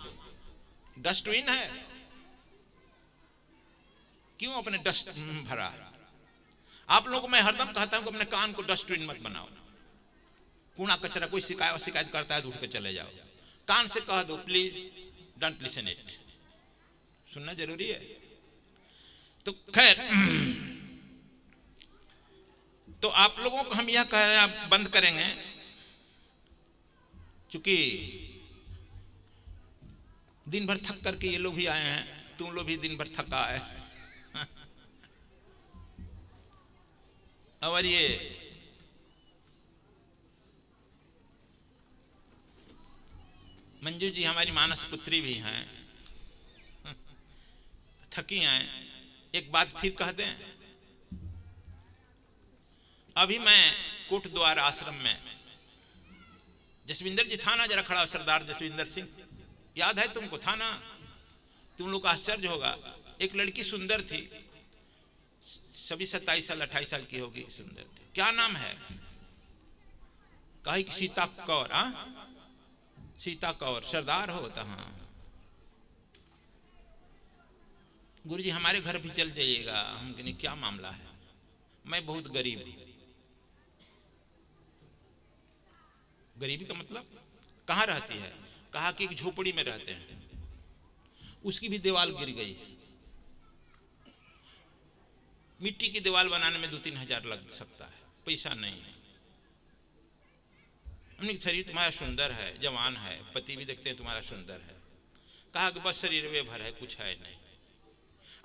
डस्टबिन है, क्यों अपने डस्ट भरा। आप लोगों को मैं हरदम कहता हूं कि अपने कान को डस्टबिन मत बनाओ। कूड़ा कचरा कोई शिकायत करता है तो उठ के चले जाओ, कान से कह दो प्लीज डोंट लिसन इट। सुनना जरूरी है। तो खैर, तो आप लोगों को हम यह कह रहे हैं, आप बंद करेंगे चूंकि दिन भर थक करके ये लोग भी आए हैं, तुम लोग भी दिन भर थका है। और ये मंजू जी हमारी मानस पुत्री भी हैं, थकी हैं। एक बात फिर कह दें, अभी मैं कोट द्वार आश्रम में, जसविंदर जी था ना जरा खड़ा, सरदार जसविंदर सिंह, याद है तुमको, था ना? तुम लोग आश्चर्य होगा, एक लड़की सुंदर थी, सभी 27 साल 28 साल की होगी, सुंदर थी। क्या नाम है? कही कि सीता कौर। सीता कौर, सरदार होता। हाँ गुरुजी हमारे घर भी चल जाइएगा। हम कहने क्या मामला है? मैं बहुत गरीब हूं। गरीबी का मतलब कहाँ रहती है? कहा कि एक झोपड़ी में रहते हैं, उसकी भी दीवार गिर गई है। मिट्टी की दीवार बनाने में 2-3 हजार लग सकता है, पैसा नहीं है। हमने शरीर तुम्हारा सुंदर है, जवान है, पति भी देखते हैं तुम्हारा सुंदर है। कहा कि बस शरीर वे भर है, कुछ है नहीं।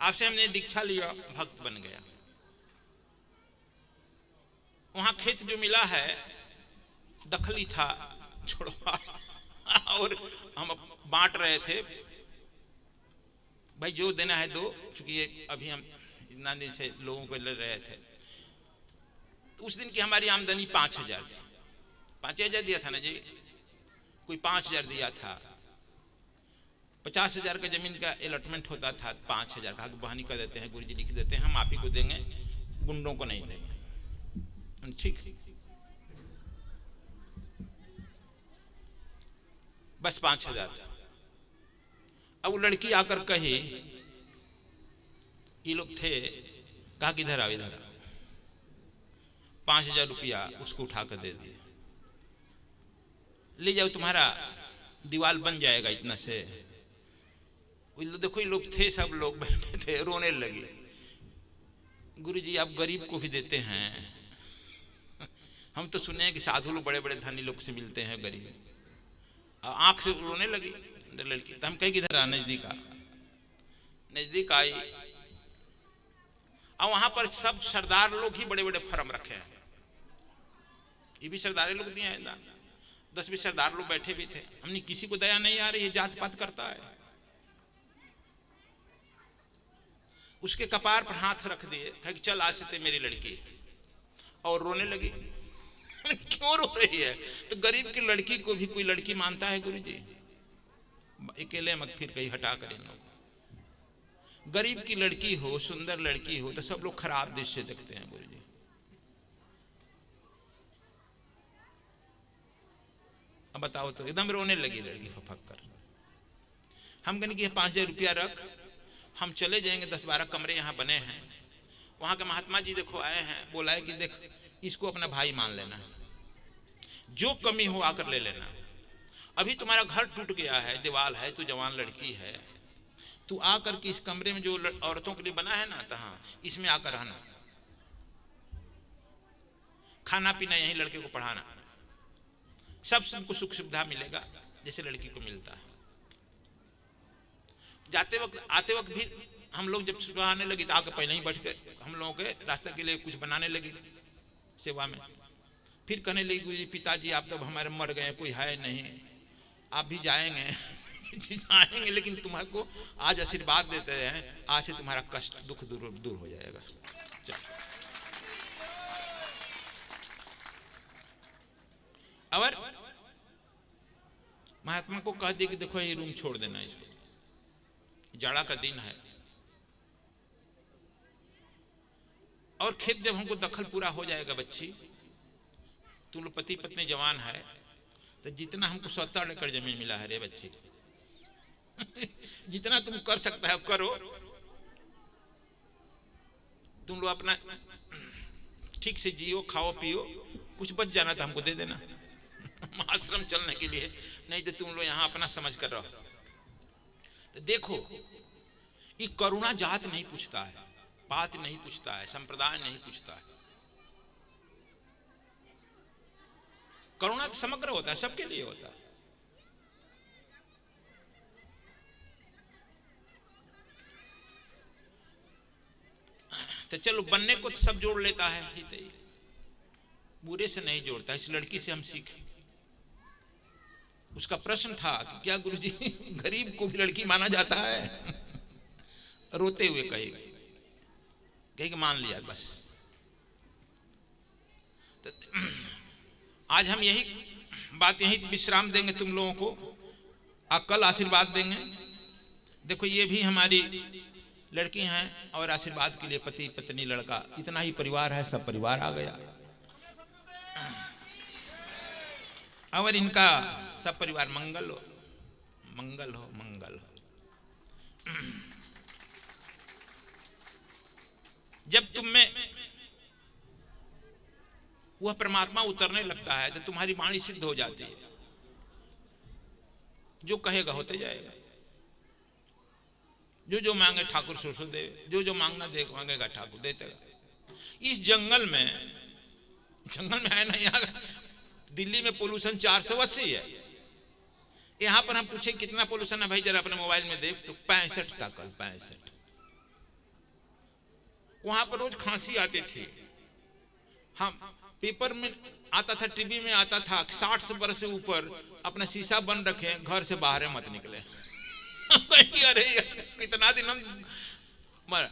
आपसे हमने दीक्षा लिया, भक्त बन गया। वहां खेत जो मिला है दखली था, छोड़वा, और हम बांट रहे थे, भाई जो देना है दो, चूंकि ये अभी हम इतना दिन से लोगों को लड़ रहे थे। तो उस दिन की हमारी आमदनी 5000 थी। 5000 दिया था ना जी, कोई 5000 दिया था। 50,000 का जमीन का अलॉटमेंट होता था, 5,000 का बहानी कर देते हैं, गुरुजी लिख देते हैं, हम आप ही को देंगे, गुंडों को नहीं देंगे। ठीक, बस 5,000 था। अब वो लड़की आकर कही, ये लोग थे, कहा कि इधर आओ, इधर आओ। 5,000 रुपया उसको उठा कर दे दिए। ले जाओ तुम्हारा दीवार बन जाएगा इतना से। देखो ये लोग थे, सब लोग बैठे थे, रोने लगे। गुरुजी आप गरीब को भी देते हैं, हम तो सुने हैं कि साधु लोग बड़े बड़े धनी लोग से मिलते हैं, गरीब। आंख से रोने लगी लड़की। तो हम कहे कि इधर आ, नजदीक आ। नजदीक आई और वहां पर सब सरदार लोग ही बड़े बड़े फर्म रखे हैं, ये भी सरदारी लोग दिए हैं, 10-20 सरदार लोग बैठे भी थे। हमने किसी को दया नहीं आ रही, जात पात करता है। उसके कपार पर हाथ रख दिए, कहे कि चल आज से ते मेरी लड़की, और रोने लगी। क्यों रो रही है? तो गरीब की लड़की को भी कोई लड़की मानता है गुरुजी? अकेले मत फिर कहीं हटा कर इन लोग। गरीब की लड़की हो, सुंदर लड़की हो, तो सब लोग खराब दृष्टि से देखते हैं गुरुजी। अब बताओ तो, एकदम रोने लगी लड़की फफक कर। हम कहने कि 5,000 रुपया रख, हम चले जाएंगे, 10-12 कमरे यहाँ बने हैं। वहाँ के महात्मा जी देखो आए हैं, बोला है कि देख इसको अपना भाई मान लेना, जो कमी हो आकर ले लेना। अभी तुम्हारा घर टूट गया है, दीवार है, तू जवान लड़की है, तू आकर के इस कमरे में जो औरतों के लिए बना है ना, तो हाँ इसमें आकर रहना, खाना पीना यहीं, लड़के को पढ़ाना, सब तुमको सुख सुविधा मिलेगा जैसे लड़की को मिलता है। जाते वक्त आते वक्त भी हम लोग जब सुबह आने लगी तो आके पहले ही बैठ के हम लोगों के रास्ते के लिए कुछ बनाने लगी सेवा में। फिर कहने लगी पिताजी आप तो हमारे मर गए, कोई है नहीं, आप भी जाएंगे जाएंगे, लेकिन तुम्हारे आज आशीर्वाद देते हैं, आज से तुम्हारा कष्ट दुख दूर हो जाएगा। और महात्मा को कह दिया कि देखो ये रूम छोड़ देना, इसको जाड़ा का दिन है, और खेत जब हमको दखल पूरा हो जाएगा, बच्ची तुम लोग पति पत्नी जवान है, तो जितना हमको 70 एकड़ जमीन मिला है रे बच्ची जितना तुम कर सकता है करो, तुम लोग अपना ठीक से जियो, खाओ पियो, कुछ बच जाना तो हमको दे देना आश्रम चलने के लिए, नहीं तो तुम लोग यहाँ अपना समझ कर रहो। तो देखो ये करुणा जात नहीं पूछता है, पात नहीं पूछता है, संप्रदाय नहीं पूछता है। करुणा तो समग्र होता है, सबके लिए होता है। तो चलो बनने को तो सब जोड़ लेता है, बुरे से नहीं जोड़ता। इस लड़की से हम सीखें। उसका प्रश्न था कि क्या गुरुजी गरीब को भी लड़की माना जाता है? रोते हुए कहे कि मान लिया बस। तो आज हम यही बात यही विश्राम देंगे तुम लोगों को, कल आशीर्वाद देंगे। देखो ये भी हमारी लड़की हैं, और आशीर्वाद के लिए पति पत्नी लड़का इतना ही परिवार है, सब परिवार आ गया, और इनका सब परिवार मंगल हो, मंगल हो, मंगल हो। जब तुम में वह परमात्मा उतरने लगता है तो तुम्हारी वाणी सिद्ध हो जाती है, जो कहेगा होते जाएगा। जो मांगे ठाकुर सो दे, जो मांगना दे मांगेगा ठाकुर देते। इस जंगल में है ना, यहाँ दिल्ली में पोल्यूशन 480 है, यहाँ पर हम पूछे कितना पोल्यूशन है भाई, जरा अपने मोबाइल में देख, तो 65 था कल, 65। वहां पर रोज खांसी आती थी, हम पेपर में आता था, टीवी में आता था, 60 वर्ष से ऊपर अपना शीशा बंद रखे, घर से बाहर मत निकले अरे कितना दिन हम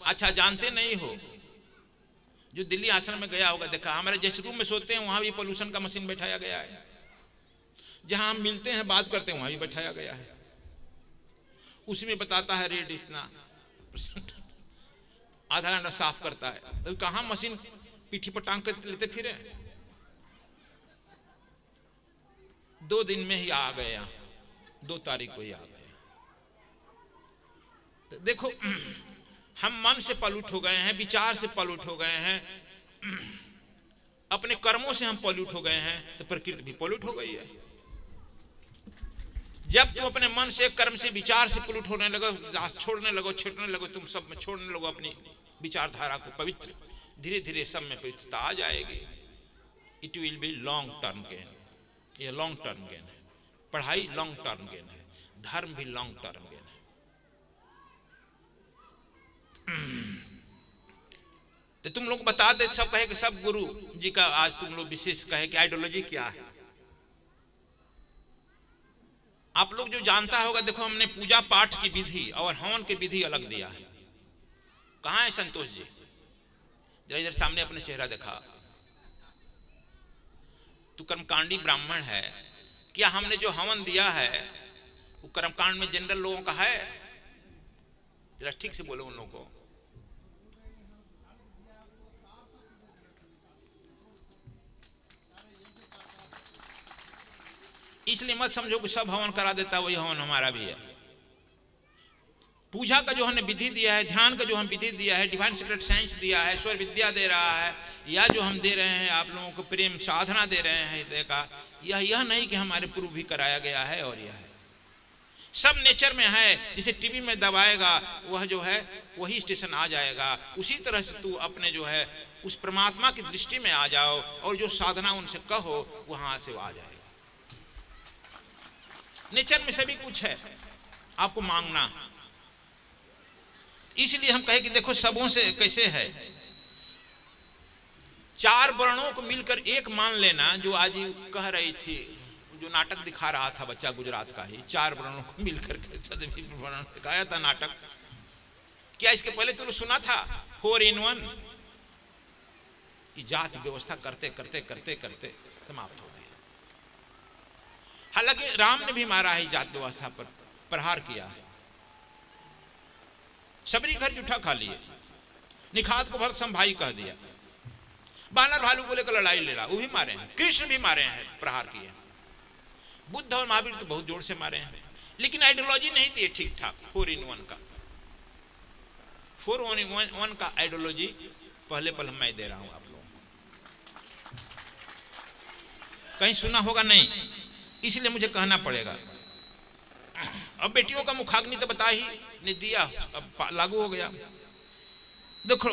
अच्छा जानते नहीं हो। जो दिल्ली आश्रम में गया होगा, देखा हमारे जिस रूम में सोते हैं वहां भी पोल्यूशन का मशीन बैठाया गया है, जहां हम मिलते हैं बात करते हैं वहां भी बैठाया गया है। उसमें बताता है रेट इतना %, आधा घंटा साफ करता है। तो कहां मशीन पीठी पर टांग कर लेते फिरे। 2 दिन में ही आ गए, 2 तारीख को ही आ गए। तो देखो हम मन से पॉल्यूट हो गए हैं, विचार से पॉल्यूट हो गए हैं, अपने कर्मों से हम पॉल्यूट हो गए हैं, तो प्रकृति भी पॉल्यूट हो गई है। जब तुम अपने मन से, कर्म से, विचार से पुलुट होने लगो, छोड़ने लगो, छिड़ने लगो, तुम सब में छोड़ने लगो अपनी विचारधारा को पवित्र, धीरे धीरे सब में पवित्रता आ जाएगी। It will be long term gain. ये लॉन्ग टर्म गेन है। पढ़ाई लॉन्ग टर्म गेन है, धर्म भी लॉन्ग टर्म गेन है। तो तुम लोग बता दे, सब कहे कि सब गुरु जी का आज तुम लोग विशेष कहे कि आइडियोलॉजी क्या है। आप लोग जो जानता होगा, देखो हमने पूजा पाठ की विधि और हवन की विधि अलग दिया है। कहां है संतोष जी? जरा इधर सामने अपने चेहरा दिखा। तू कर्मकांडी ब्राह्मण है, क्या हमने जो हवन दिया है वो कर्मकांड में जनरल लोगों का है? जरा ठीक से बोलो उन लोगों को। इसलिए मत समझो कि सब हवन करा देता वही हवन हमारा भी है। पूजा का जो हमने विधि दिया है, ध्यान का जो हम विधि दिया है, डिवाइन सीक्रेट साइंस दिया है, ईश्वर विद्या दे रहा है, या जो हम दे रहे हैं आप लोगों को प्रेम साधना दे रहे हैं हृदय का, यह नहीं कि हमारे पूर्व भी कराया गया है और यह है सब नेचर में है। जिसे टीवी में दबाएगा वह जो है वही स्टेशन आ जाएगा। उसी तरह से तू अपने जो है उस परमात्मा की दृष्टि में आ जाओ और जो साधना उनसे कहो वहां से आ जाएगा। नेचर में सभी कुछ है, आपको मांगना। इसलिए हम कहे कि देखो सबों से कैसे है, चार वर्णों को मिलकर एक मान लेना। जो आज कह रही थी, जो नाटक दिखा रहा था बच्चा गुजरात का ही, चार वर्णों को मिलकर के वर्ण दिखाया था नाटक। क्या इसके पहले तो सुना था 4 in 1? जाति व्यवस्था करते करते करते करते समाप्त हो गई। हालांकि राम ने भी मारा है जाति व्यवस्था पर, प्रहार किया है। सबरी घर जूठा खा लिए, निखात को भरत सम भाई कह दिया, बानर भालू को लेकर लड़ाई ले रहा, वो भी मारे हैं। कृष्ण भी मारे हैं, प्रहार किए। बुद्ध और महावीर तो बहुत जोर से मारे हैं, लेकिन आइडियोलॉजी नहीं थी ठीक ठाक। 4 in 1 का 4 in 1 का आइडियोलॉजी पहले पल मैं दे रहा हूं आप लोगों को। कहीं सुना होगा नहीं, इसलिए मुझे कहना पड़ेगा। अब बेटियों का मुखाग्नि तो बता ही ने दिया, अब लागू हो गया। देखो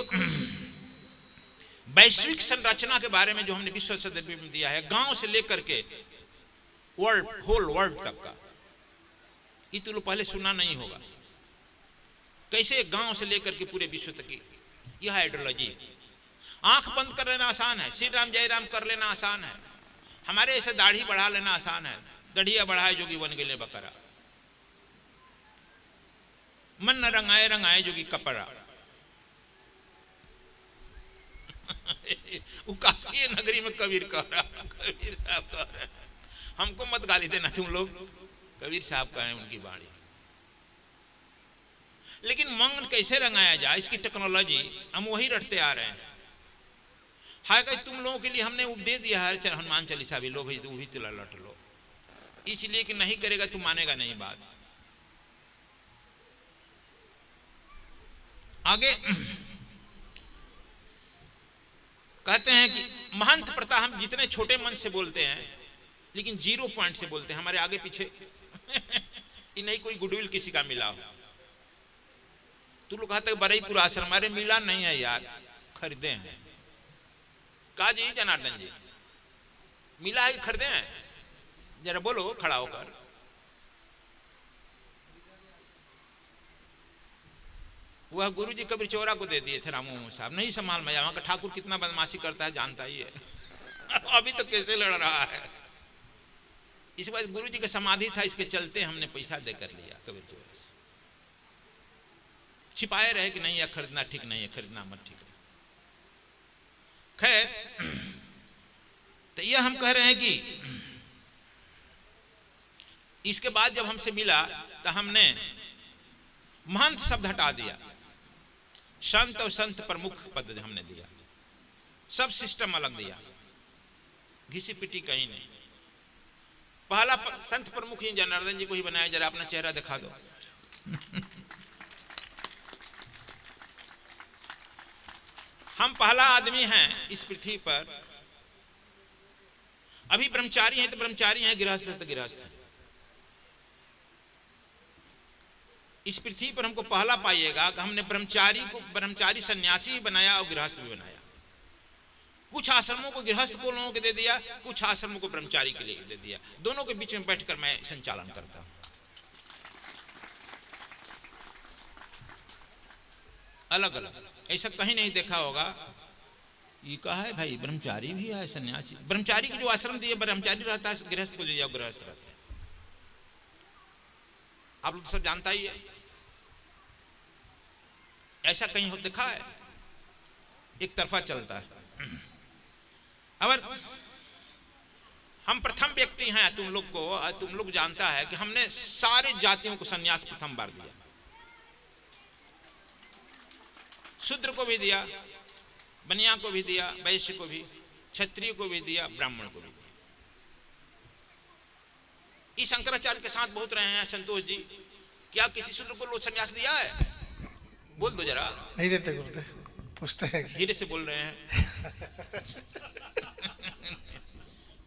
वैश्विक संरचना के बारे में जो हमने विश्व सदस्य में दिया है, गांव से लेकर के वर्ल्ड, होल वर्ल्ड तक का, ये तो पहले सुना नहीं होगा। कैसे गांव से लेकर के पूरे विश्व तक की यह आइडियोलॉजी। आंख बंद कर लेना आसान है, श्री राम जय राम कर लेना आसान है, हमारे ऐसे दाढ़ी बढ़ा लेना आसान है। दढ़िया बढ़ाए जोगी बन गए बकरा, मन न रंगाए रंगाए जोगी कपड़ा। वो काशी नगरी में कबीर कह रहा, कबीर साहब कह रहे, हमको मत गाली देना तुम लोग, कबीर साहब कहे उनकी वाणी। लेकिन मन कैसे रंगाया जाए, इसकी टेक्नोलॉजी हम वही रटते आ रहे हैं। हाय कि तुम लोगों के लिए हमने दे दिया है, चल हनुमान चालीसा भी लो भाई, तू भी तिला लट लो, इसलिए कि नहीं करेगा तू मानेगा नहीं बात। आगे कहते हैं कि महंत प्रथा हम जितने छोटे मन से बोलते हैं, लेकिन 0 पॉइंट से बोलते हैं, हमारे आगे पीछे ये नहीं कोई गुडविल किसी का मिला हो। तू लोग कहते बरईपुर आश्रम, हमारे मिला नहीं है यार, खरीदे हैं। कहा जी जनार्दन जी मिला है खरीदे हैं? जरा बोलो खड़ा होकर। वह गुरु जी कबीर चौरा को दे दिए थे रामू साहब, नहीं संभाल में। वहां का ठाकुर कितना बदमाशी करता है जानता ही है। अभी तो कैसे लड़ रहा है। इस बार गुरु जी का समाधि था, इसके चलते हमने पैसा देकर लिया कबीर चौरा से। छिपाए रहे कि नहीं यह खरीदना ठीक नहीं है, खरीदना मत ठीक है। खैर तो यह हम कह रहे हैं कि इसके बाद जब हमसे मिला तो हमने महंत शब्द हटा दिया, संत और संत प्रमुख पद हमने दिया, सब सिस्टम अलग दिया, घिसी पिटी कहीं नहीं। पहला संत प्रमुख ही जनार्दन जी को ही बनाया। जरा अपना चेहरा दिखा दो। हम पहला आदमी हैं इस पृथ्वी पर। अभी ब्रह्मचारी हैं तो ब्रह्मचारी हैं, गृहस्थ है तो गृहस्थ है। इस पृथ्वी पर हमको पहला पाइएगा कि हमने ब्रह्मचारी सन्यासी भी बनाया और गृहस्थ भी बनाया। कुछ आश्रमों को गृहस्थ को लोगों को दे दिया, कुछ आश्रमों को ब्रह्मचारी के लिए दे दिया। दोनों के बीच में बैठकर मैं संचालन करता हूं। अलग अलग, ऐसा कहीं नहीं देखा होगा। ये कहा है भाई ब्रह्मचारी भी है सन्यासी, ब्रह्मचारी की जो आश्रम दिए ब्रह्मचारी रहता है, गृहस्थ को दिया गृहस्थ रहता है। आप लोग तो सब जानता ही है, ऐसा कहीं देखा है? एक तरफा चलता है। अगर हम प्रथम व्यक्ति हैं, तुम लोग जानता है कि हमने सारे जातियों को सन्यास प्रथम बार दिया। शूद्र को भी दिया, बनिया को भी दिया, वैश्य को भी, क्षत्रिय को भी दिया, ब्राह्मण को भी दिया। इस शंकराचार्य के साथ बहुत रहे हैं संतोष जी। क्या किसी शूद्र को लोग सन्यास दिया है? बोल दो जरा। नहीं देते गुरुदेव, पूछते हैं। धीरे से बोल रहे हैं।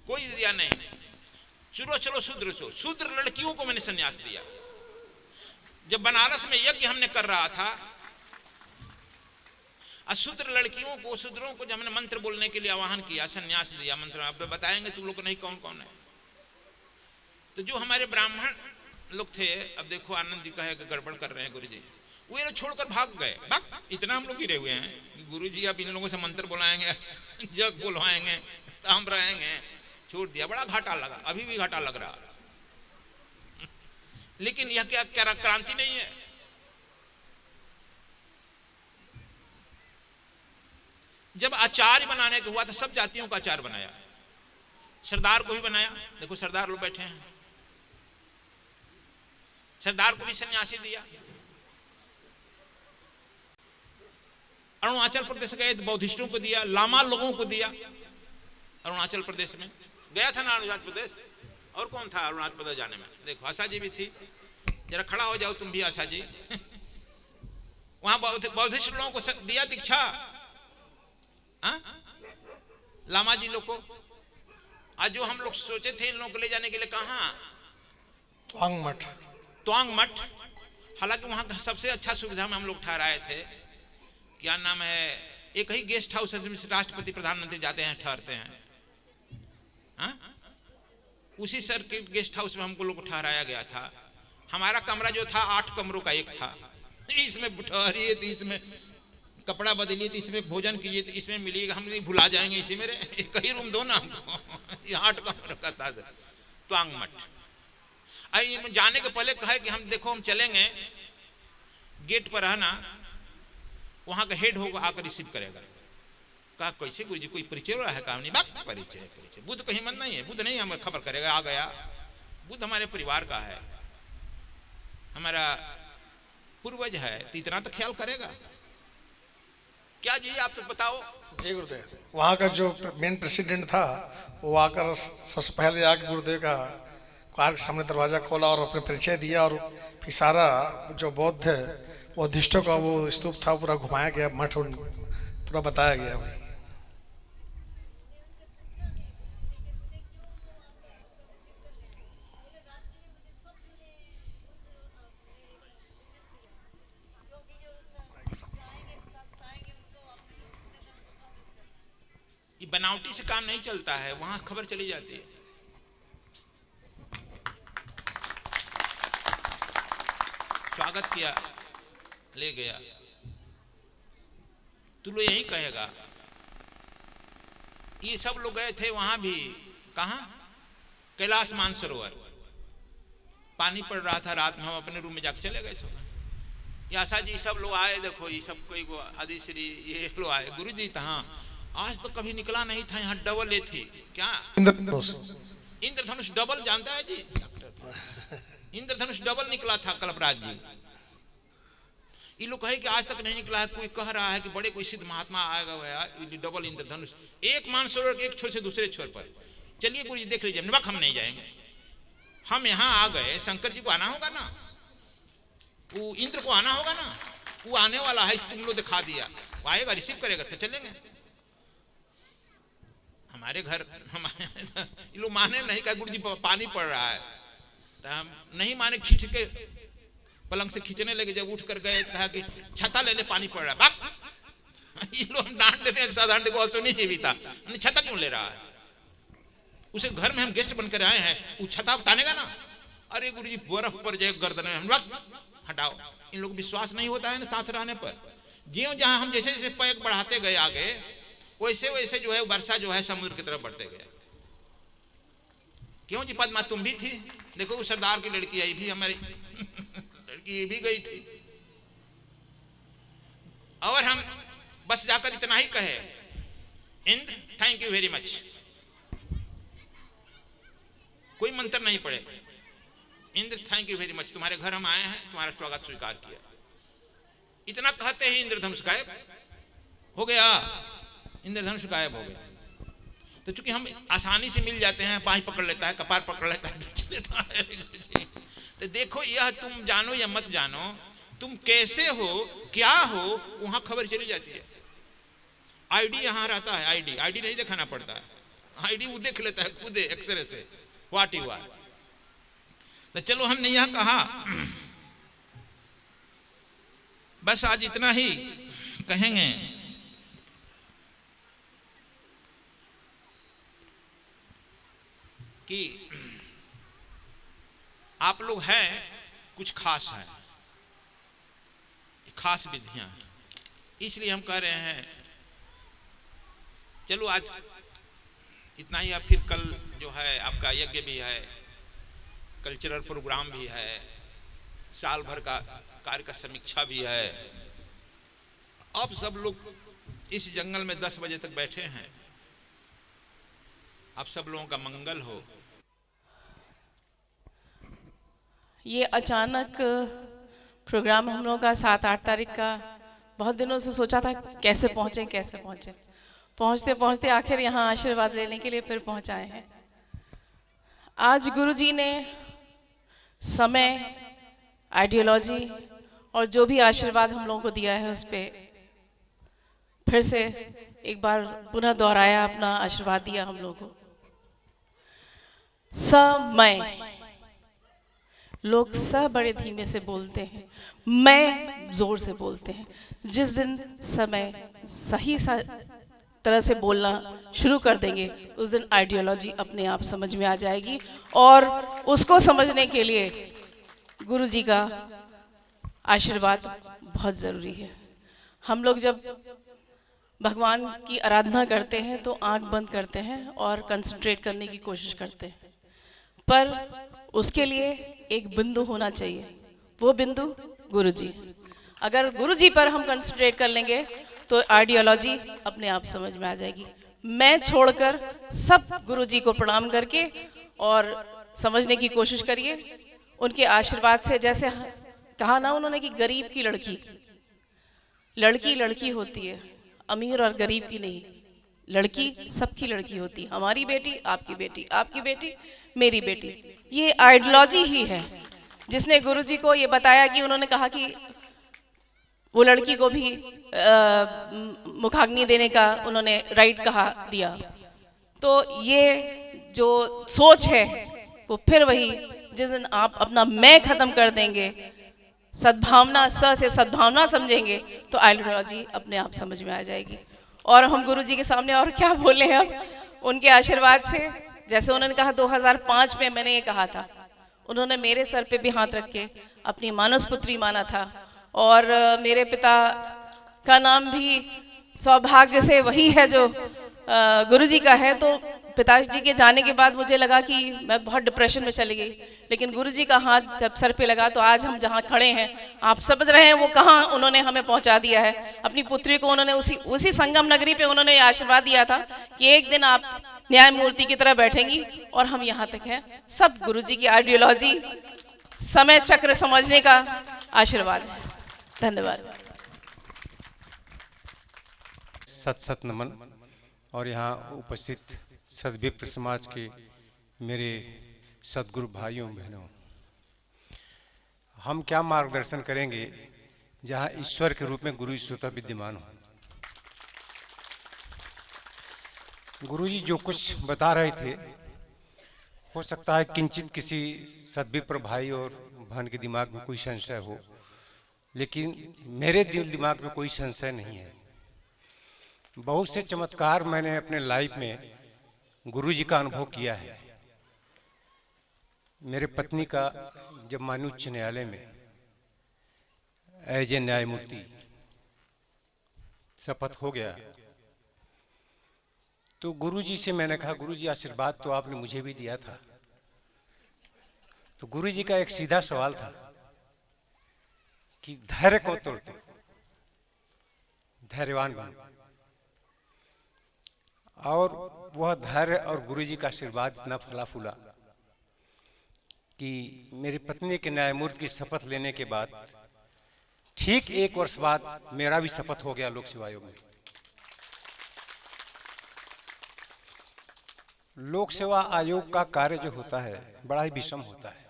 कोई दिया नहीं। चलो शूद्र लड़कियों को मैंने सन्यास दिया। जब बनारस में यज्ञ हमने कर रहा था, अशूद्र लड़कियों को, शूद्रों को जब हमने मंत्र बोलने के लिए आह्वान किया, सन्यास दिया मंत्र, अब बताएंगे तुम लोग को नहीं कौन कौन है। तो जो हमारे ब्राह्मण लोग थे, अब देखो आनंद जी कहे कि गड़बड़ कर रहे हैं गुरु जी, वो ये लोग छोड़कर भाग गए। इतना हम लोग गिरे हुए हैं कि गुरु जी अब इन लोगों से मंत्र बुलाएंगे, जग बुलवाएंगे, तो हम रहेंगे। छोड़ दिया, बड़ा घाटा लगा, अभी भी घाटा लग रहा। लेकिन यह क्या क्रांति नहीं है? जब आचार्य बनाने को हुआ तो सब जातियों का आचार्य बनाया, सरदार को भी बनाया। देखो सरदार लोग बैठे हैं, सरदार को भी सन्यासी दिया। अरुणाचल प्रदेश गए तो बौद्धिस्टों को दिया, लामा लोगों को दिया। अरुणाचल प्रदेश में गया था ना, अरुणाचल प्रदेश। और कौन था अरुणाचल प्रदेश जाने में? देखो आशा जी भी थी, जरा खड़ा हो जाओ तुम भी आशा जी। वहां बौद्धिस्ट लोगों को दिया दीक्षा, लामा जी लोग को। आज जो हम लोग सोचे थे इन लोगों को ले जाने के लिए, कहां? त्वांग मठ। हालांकि वहां का सबसे अच्छा सुविधा में हम लोग ठहराए थे। क्या नाम है, एक ही गेस्ट हाउस है जिसमें राष्ट्रपति प्रधानमंत्री जाते हैं, ठहरते हैं। उसी सर के गेस्ट हाउस में हमको लोग को ठहराया गया था। हमारा कमरा जो था 8 कमरों का एक था। इसमें ठहरिए तो इसमें कपड़ा बदलिए तो इसमें भोजन कीजिए तो इसमें मिलिएगा, हम नहीं भुला जाएंगे इसी में। एक ही रूम दो ना हमको। ये 8 कमरों का था त्वांग मठ। जाने के पहले कहे कि हम देखो हम चलेंगे, गेट पर रहना, वहां का हेड होगा आकर रिसीव करेगा। कहा कैसे गुरु जी, कोई परिचय रहा है? काम नहीं, बात परिचय। बुद्ध कहीं मन नहीं है, बुद्ध नहीं हमें खबर करेगा, आ गया। बुद्ध हमारे परिवार का है, हमारा पूर्वज है, तो इतना तो ख्याल करेगा। क्या जी आप तो बताओ। जी गुरुदेव, वहाँ का जो मेन प्रेसिडेंट था वो आकर सबसे पहले आके गुरुदेव का कार के सामने दरवाजा खोला और अपने परिचय दिया। और फिर सारा जो बौद्धिस्टों का वो स्तूप था पूरा घुमाया गया, मठ पूरा बताया गया भाई। ये बनावटी से काम नहीं चलता है, वहां खबर चली जाती है। स्वागत किया, ले गया। तू लोग यही कहेगा। ये सब लोग गए थे वहां भी, कहा? कैलाश मानसरोवर। पानी पड़ रहा था रात में, हम अपने रूम में जाकर चले गए सब। आशा जी सब लोग आए, देखो ये सब कोई आदिश्री ये लोग आए। गुरु जी था, आज तो कभी निकला नहीं था यहाँ, डबल ए थी। क्या? इंद्रधनुष डबल जानता है जी डॉक्टर? इंद्रधनुष डबल निकला था कल्पराज जी। ये लोग कहे कि आज तक नहीं निकला है। कोई कह रहा है कि बड़े कोई सिद्ध महात्मा आएगा हुआ डबल इंद्रधनुष, एक मानसरोवर के एक छोर से दूसरे छोर पर। चलिए गुरु जी देख लीजिए। वक्त हम नहीं जाएंगे, हम यहाँ आ गए, शंकर जी को आना होगा ना, वो इंद्र को आना होगा ना, वो आने वाला है, तुम लोग दिखा दिया, वो आएगा रिसीव करेगा तो चलेंगे। हमारे घर ये लोग माने नहीं, कहा गुरु जी पानी पड़ रहा है, तो हम नहीं माने, खींच के पलंग से खींचने लगे, जब उठ कर गए कहा कि छता ले ले, पानी पड़ रहा है। बाप ये लोग हम डांट देते हैं साधारण, देखो सुनी जीविता, छता क्यों ले रहा है? उसे घर में हम गेस्ट बनकर आए हैं, वो छता तानेगा ना। अरे गुरुजी बर्फ पर जाए गर्दन में, हम हटाओ। इन लोग विश्वास नहीं होता है ना साथ रहने पर। ज्यों जहां हम जैसे जैसे पैक बढ़ाते गए आगे, वैसे वैसे जो है वर्षा जो है समुद्र की तरफ बढ़ते गए। क्यों जी पद्मा तुम भी थी, देखो वो सरदार की लड़की आई भी, हमारी लड़की ये भी गई थी। और हम बस जाकर इतना ही कहे, Indra thank you very much, कोई मंत्र नहीं पड़े, Indra thank you very much, तुम्हारे घर हम आए हैं, तुम्हारा स्वागत स्वीकार किया। इतना कहते ही इंद्रधनुष गायब हो गया, इंद्रधनुष गायब हो गया। तो चूंकि हम आसानी से मिल जाते हैं, बाहीं पकड़ लेता है, कपार पकड़ लेता है, खींच लेता है। तो देखो यह तुम जानो या मत जानो, तुम कैसे हो क्या हो वहां खबर चली जाती है। आईडी यहां रहता है, आईडी नहीं दिखाना पड़ता है, आईडी वो देख लेता है खुद एक्सरे से व्हाट यू आर। तो चलो हमने यह कहा, बस आज इतना ही कहेंगे। कि आप लोग हैं कुछ खास है, खास विधियां हैं, इसलिए हम कह रहे हैं चलो आज इतना ही। अब फिर कल जो है आपका यज्ञ भी है, कल्चरल प्रोग्राम भी है, साल भर का कार्य का समीक्षा भी है। अब सब लोग इस जंगल में 10 बजे तक बैठे हैं, आप सब लोगों का मंगल हो। ये अचानक प्रोग्राम हम लोगों का 7-8 तारीख का, बहुत दिनों से सोचा था कैसे पहुँचें। पहुँचते पहुँचते आखिर यहाँ आशीर्वाद लेने के लिए फिर पहुँचाए हैं। आज गुरुजी ने समय, आइडियोलॉजी और जो भी आशीर्वाद हम लोगों को दिया है उस पर फिर से एक बार पुनः दोहराया, अपना आशीर्वाद दिया हम लोगों को। समय, लोग स बड़े धीमे से बोलते हैं, मैं जोर से बोलते हैं। जिस दिन समय सही तरह से बोलना शुरू कर देंगे, उस दिन आइडियोलॉजी अपने आप समझ में आ जाएगी। और उसको समझने के लिए गुरुजी का आशीर्वाद बहुत ज़रूरी है। हम लोग जब भगवान की आराधना करते हैं तो आंख बंद करते हैं और कंसंट्रेट करने की कोशिश करते हैं, पर उसके लिए एक बिंदु होना चाहिए, वो बिंदु गुरुजी। अगर गुरुजी पर हम कंसंट्रेट कर लेंगे तो आइडियोलॉजी अपने आप समझ में आ जाएगी। मैं छोड़कर सब गुरुजी को प्रणाम करके और समझने की कोशिश करिए उनके आशीर्वाद से। जैसे कहा ना उन्होंने कि गरीब की लड़की होती है, अमीर और गरीब की नहीं, लड़की सबकी लड़की होती है। हमारी बेटी, आपकी बेटी, आपकी बेटी, मेरी बेटी। ये आइडियोलॉजी ही है जिसने गुरुजी को ये बताया कि उन्होंने कहा कि वो लड़की को भी मुखाग्नि देने का उन्होंने राइट दिया। तो ये जो सोच है वो फिर वही, जिस दिन आप अपना मैं खत्म कर देंगे, सद्भावना से सद्भावना समझेंगे, तो आइडियोलॉजी अपने आप समझ में आ जाएगी। और हम गुरुजी के सामने और क्या बोले हैं अब उनके आशीर्वाद से। जैसे उन्होंने कहा 2005 में मैंने ये कहा था, उन्होंने मेरे सर पे भी हाथ रख के अपनी मानस पुत्री माना था। और मेरे पिता का नाम भी सौभाग्य से वही है जो गुरुजी का है। तो पिताजी के जाने के बाद मुझे लगा कि मैं बहुत डिप्रेशन में चली गई, लेकिन गुरुजी का हाथ जब सर पे लगा तो आज हम जहाँ खड़े हैं, आप समझ रहे हैं वो कहाँ उन्होंने हमें पहुँचा दिया है। अपनी पुत्री को उन्होंने उसी संगम नगरी पे उन्होंने आशीर्वाद दिया था कि एक दिन आप न्यायमूर्ति की तरह बैठेंगी, और हम यहाँ तक हैं। सब गुरुजी की आइडियोलॉजी, समय चक्र समझने का आशीर्वाद है। धन्यवाद। सत नमन। और यहाँ उपस्थित सद्विप्र समाज के मेरे सद्गुरु भाइयों बहनों, हम क्या मार्गदर्शन करेंगे जहाँ ईश्वर के रूप में गुरु स्वतः विद्यमान हो। गुरु जी जो कुछ बता रहे थे हो सकता है किंचित किसी सद्विप्र भाई और बहन के दिमाग में कोई संशय हो, लेकिन मेरे दिमाग में कोई संशय नहीं है। बहुत से चमत्कार मैंने अपने लाइफ में गुरु जी का अनुभव किया है। मेरे पत्नी का जब माननीय उच्च न्यायालय में एज ए न्यायमूर्ति शपथ हो गया, तो गुरु जी से मैंने कहा, गुरु जी आशीर्वाद तो आपने मुझे भी दिया था। तो गुरु जी का एक सीधा सवाल था कि धैर्य को तोड़ते, धैर्यवान बनो। और वह धैर्य और गुरु जी का आशीर्वाद इतना फला फूला कि मेरी पत्नी के न्यायमूर्ति की शपथ लेने के बाद ठीक 1 वर्ष बाद मेरा भी शपथ हो गया लोक सेवा आयोग में। लोक सेवा आयोग का कार्य जो होता है बड़ा ही विषम होता है,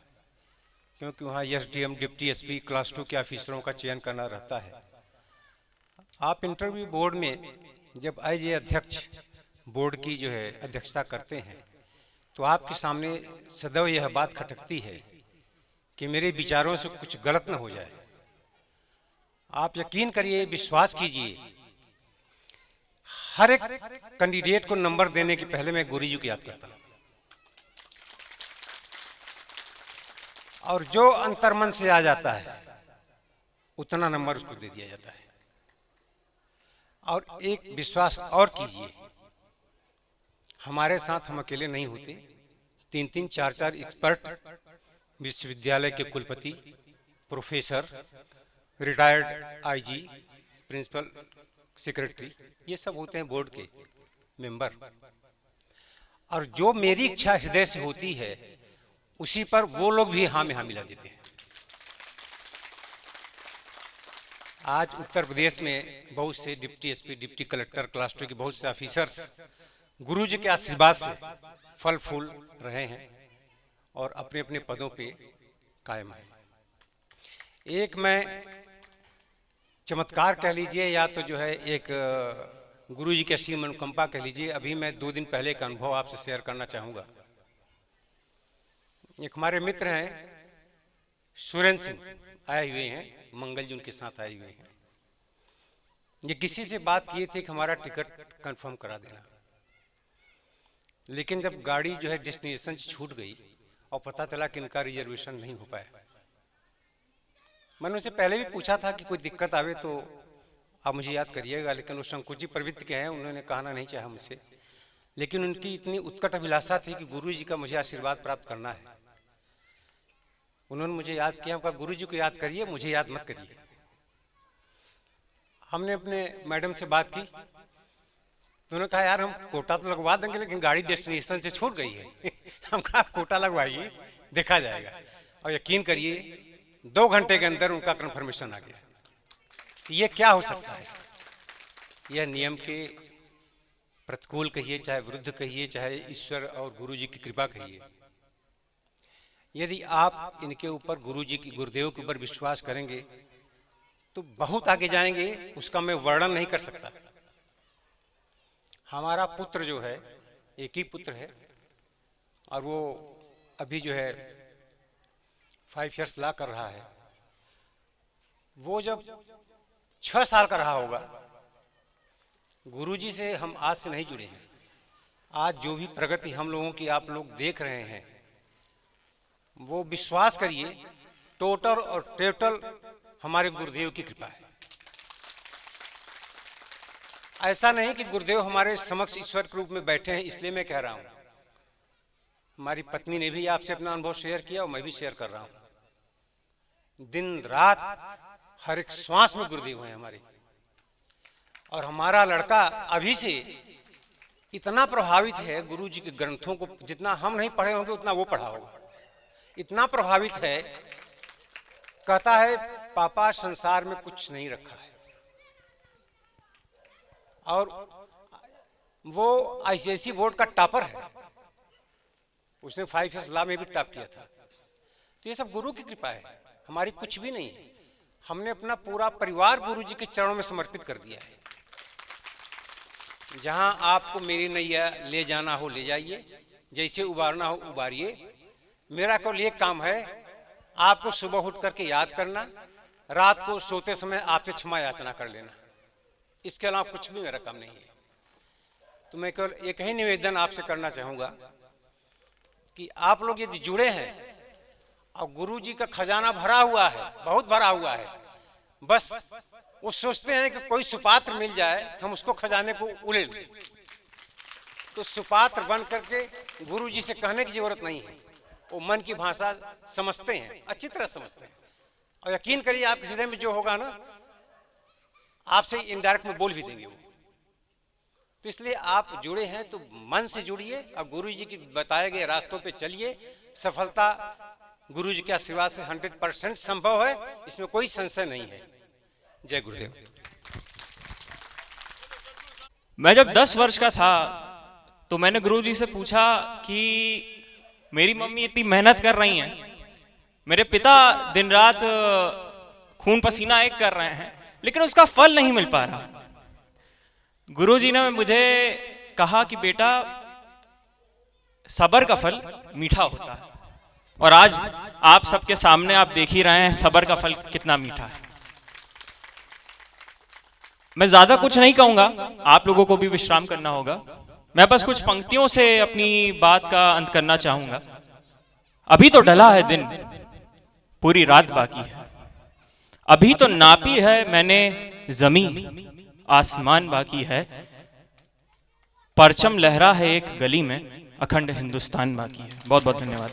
क्योंकि वहाँ एसडीएम, डिप्टी एसपी, क्लास 2 के ऑफिसरों का चयन करना रहता है। आप इंटरव्यू बोर्ड में जब एज ए अध्यक्ष बोर्ड की जो है अध्यक्षता करते हैं, तो आपके सामने सदैव यह बात खटकती है कि मेरे विचारों से कुछ गलत न हो जाए। आप यकीन करिए, विश्वास कीजिए, हर एक कैंडिडेट को नंबर देने के पहले मैं गुरु जी को याद करता हूं, और जो अंतर्मन से आ जाता है उतना नंबर उसको दे दिया जाता है। और एक विश्वास और कीजिए, हमारे साथ हम अकेले नहीं होते, 3-3, 4-4 एक्सपर्ट, विश्वविद्यालय के कुलपति, professor, retired IG, principal secretary, ये सब होते हैं बोर्ड के मेंबर। और जो मेरी इच्छा हृदय से होती है उसी पर वो लोग भी हाँ में हाँ मिला देते हैं। आज उत्तर प्रदेश में बहुत से deputy SP, deputy collector, class 2 के बहुत से ऑफिसर्स गुरु जी के आशीर्वाद से फल फूल रहे हैं और अपने अपने पदों पे कायम हैं। एक मैं चमत्कार कह लीजिए या तो जो है एक गुरु जी की असीम अनुकंपा कह लीजिए, अभी मैं 2 दिन पहले का अनुभव आपसे शेयर करना चाहूँगा। एक हमारे मित्र हैं सुरेंद्र सिंह, आए हुए हैं, मंगल जी उनके साथ आए हुए हैं। ये किसी से बात किए थे कि हमारा टिकट कंफर्म करा देना, लेकिन जब गाड़ी जो है डेस्टिनेशन से छूट गई और पता चला कि इनका रिजर्वेशन नहीं हो पाया। मैंने उनसे पहले भी पूछा था कि कोई दिक्कत आवे तो आप मुझे याद करिएगा, लेकिन वो संकुची प्रवृत्ति के हैं, उन्होंने कहना नहीं चाहा मुझसे। लेकिन उनकी इतनी उत्कट अभिलाषा थी कि गुरु जी का मुझे आशीर्वाद प्राप्त करना है। उन्होंने मुझे याद किया, कहा गुरु जी को याद करिए, मुझे याद मत करिए। हमने अपने मैडम से बात की, तो उन्होंने कहा यार हम कोटा तो लगवा देंगे, लेकिन गाड़ी डेस्टिनेशन से छूट गई है। हम कहा आप कोटा लगवाइए, देखा जाएगा। और यकीन करिए 2 घंटे के अंदर उनका कन्फर्मेशन आ गया। ये क्या हो सकता है? यह नियम के प्रतिकूल कहिए, चाहे विरुद्ध कहिए, चाहे ईश्वर और गुरु जी की कृपा कहिए। यदि आप इनके ऊपर गुरु जी की, गुरुदेव के ऊपर विश्वास करेंगे तो बहुत आगे जाएंगे, उसका मैं वर्णन नहीं कर सकता। हमारा पुत्र जो है, एक ही पुत्र है, और वो अभी जो है 5 इयर्स ला कर रहा है। वो जब 6 साल का रहा होगा, गुरुजी से हम आज से नहीं जुड़े हैं। आज जो भी प्रगति हम लोगों की आप लोग देख रहे हैं, वो विश्वास करिए टोटल और टोटल हमारे गुरुदेव की कृपा है। ऐसा नहीं कि गुरुदेव हमारे समक्ष ईश्वर के रूप में बैठे हैं इसलिए मैं कह रहा हूं। हमारी पत्नी ने भी आपसे अपना अनुभव शेयर किया और मैं भी शेयर कर रहा हूं। दिन रात हर एक श्वास में गुरुदेव हैं हमारे। और हमारा लड़का अभी से इतना प्रभावित है गुरु जी के ग्रंथों को, जितना हम नहीं पढ़े होंगे उतना वो पढ़ा होगा। इतना प्रभावित है, कहता है पापा संसार में कुछ नहीं रखा है। और वो आईसीएसई बोर्ड का टॉपर है, उसने 5 इयर्स लॉ में भी टॉप किया था। तो ये सब गुरु की कृपा है, हमारी कुछ भी नहीं है। हमने अपना पूरा परिवार गुरु जी के चरणों में समर्पित कर दिया है। जहां आपको मेरी नैया ले जाना हो ले जाइए, जैसे उबारना हो उबारिए। मेरा केवल एक काम है, आपको सुबह उठ करके याद करना, रात को सोते समय आपसे क्षमा याचना कर लेना। इसके अलावा कुछ भी मेरा काम नहीं है। तो मैं केवल एक ही निवेदन आपसे करना चाहूँगा कि आप लोग यदि जुड़े हैं और गुरु जी का खजाना भरा हुआ है, बहुत भरा हुआ है, बस वो सोचते हैं कि कोई सुपात्र मिल जाए तो हम उसको खजाने को उड़ेल दें। तो सुपात्र बन करके गुरु जी से कहने की जरूरत नहीं है, वो मन की भाषा समझते हैं, अच्छी तरह समझते हैं। और यकीन करिए आपके हृदय में जो होगा ना, आपसे इनडायरेक्ट में बोल भी देंगे वो। तो इसलिए आप जुड़े हैं तो मन से जुड़िए और गुरु जी की बताए गए रास्तों पे चलिए। सफलता गुरु जी के आशीर्वाद से 100% संभव है, इसमें कोई संशय नहीं है। जय गुरुदेव। मैं जब 10 वर्ष का था तो मैंने गुरुजी से पूछा कि मेरी मम्मी इतनी मेहनत कर रही हैं, मेरे पिता दिन रात खून पसीना एक कर रहे हैं, लेकिन उसका फल नहीं मिल पा रहा। गुरुजी ने मुझे कहा कि बेटा, सब्र का फल मीठा होता है। और आज आप सबके सामने आप देख ही रहे हैं सब्र का फल कितना मीठा है। मैं ज्यादा कुछ नहीं कहूंगा, आप लोगों को भी विश्राम करना होगा। मैं बस कुछ पंक्तियों से अपनी बात का अंत करना चाहूंगा। अभी तो ढला है दिन, पूरी रात बाकी है। अभी तो नापी है मैंने जमीन, आसमान बाकी है। परचम लहरा है एक गली में, अखंड हिंदुस्तान बाकी है। बहुत बहुत धन्यवाद।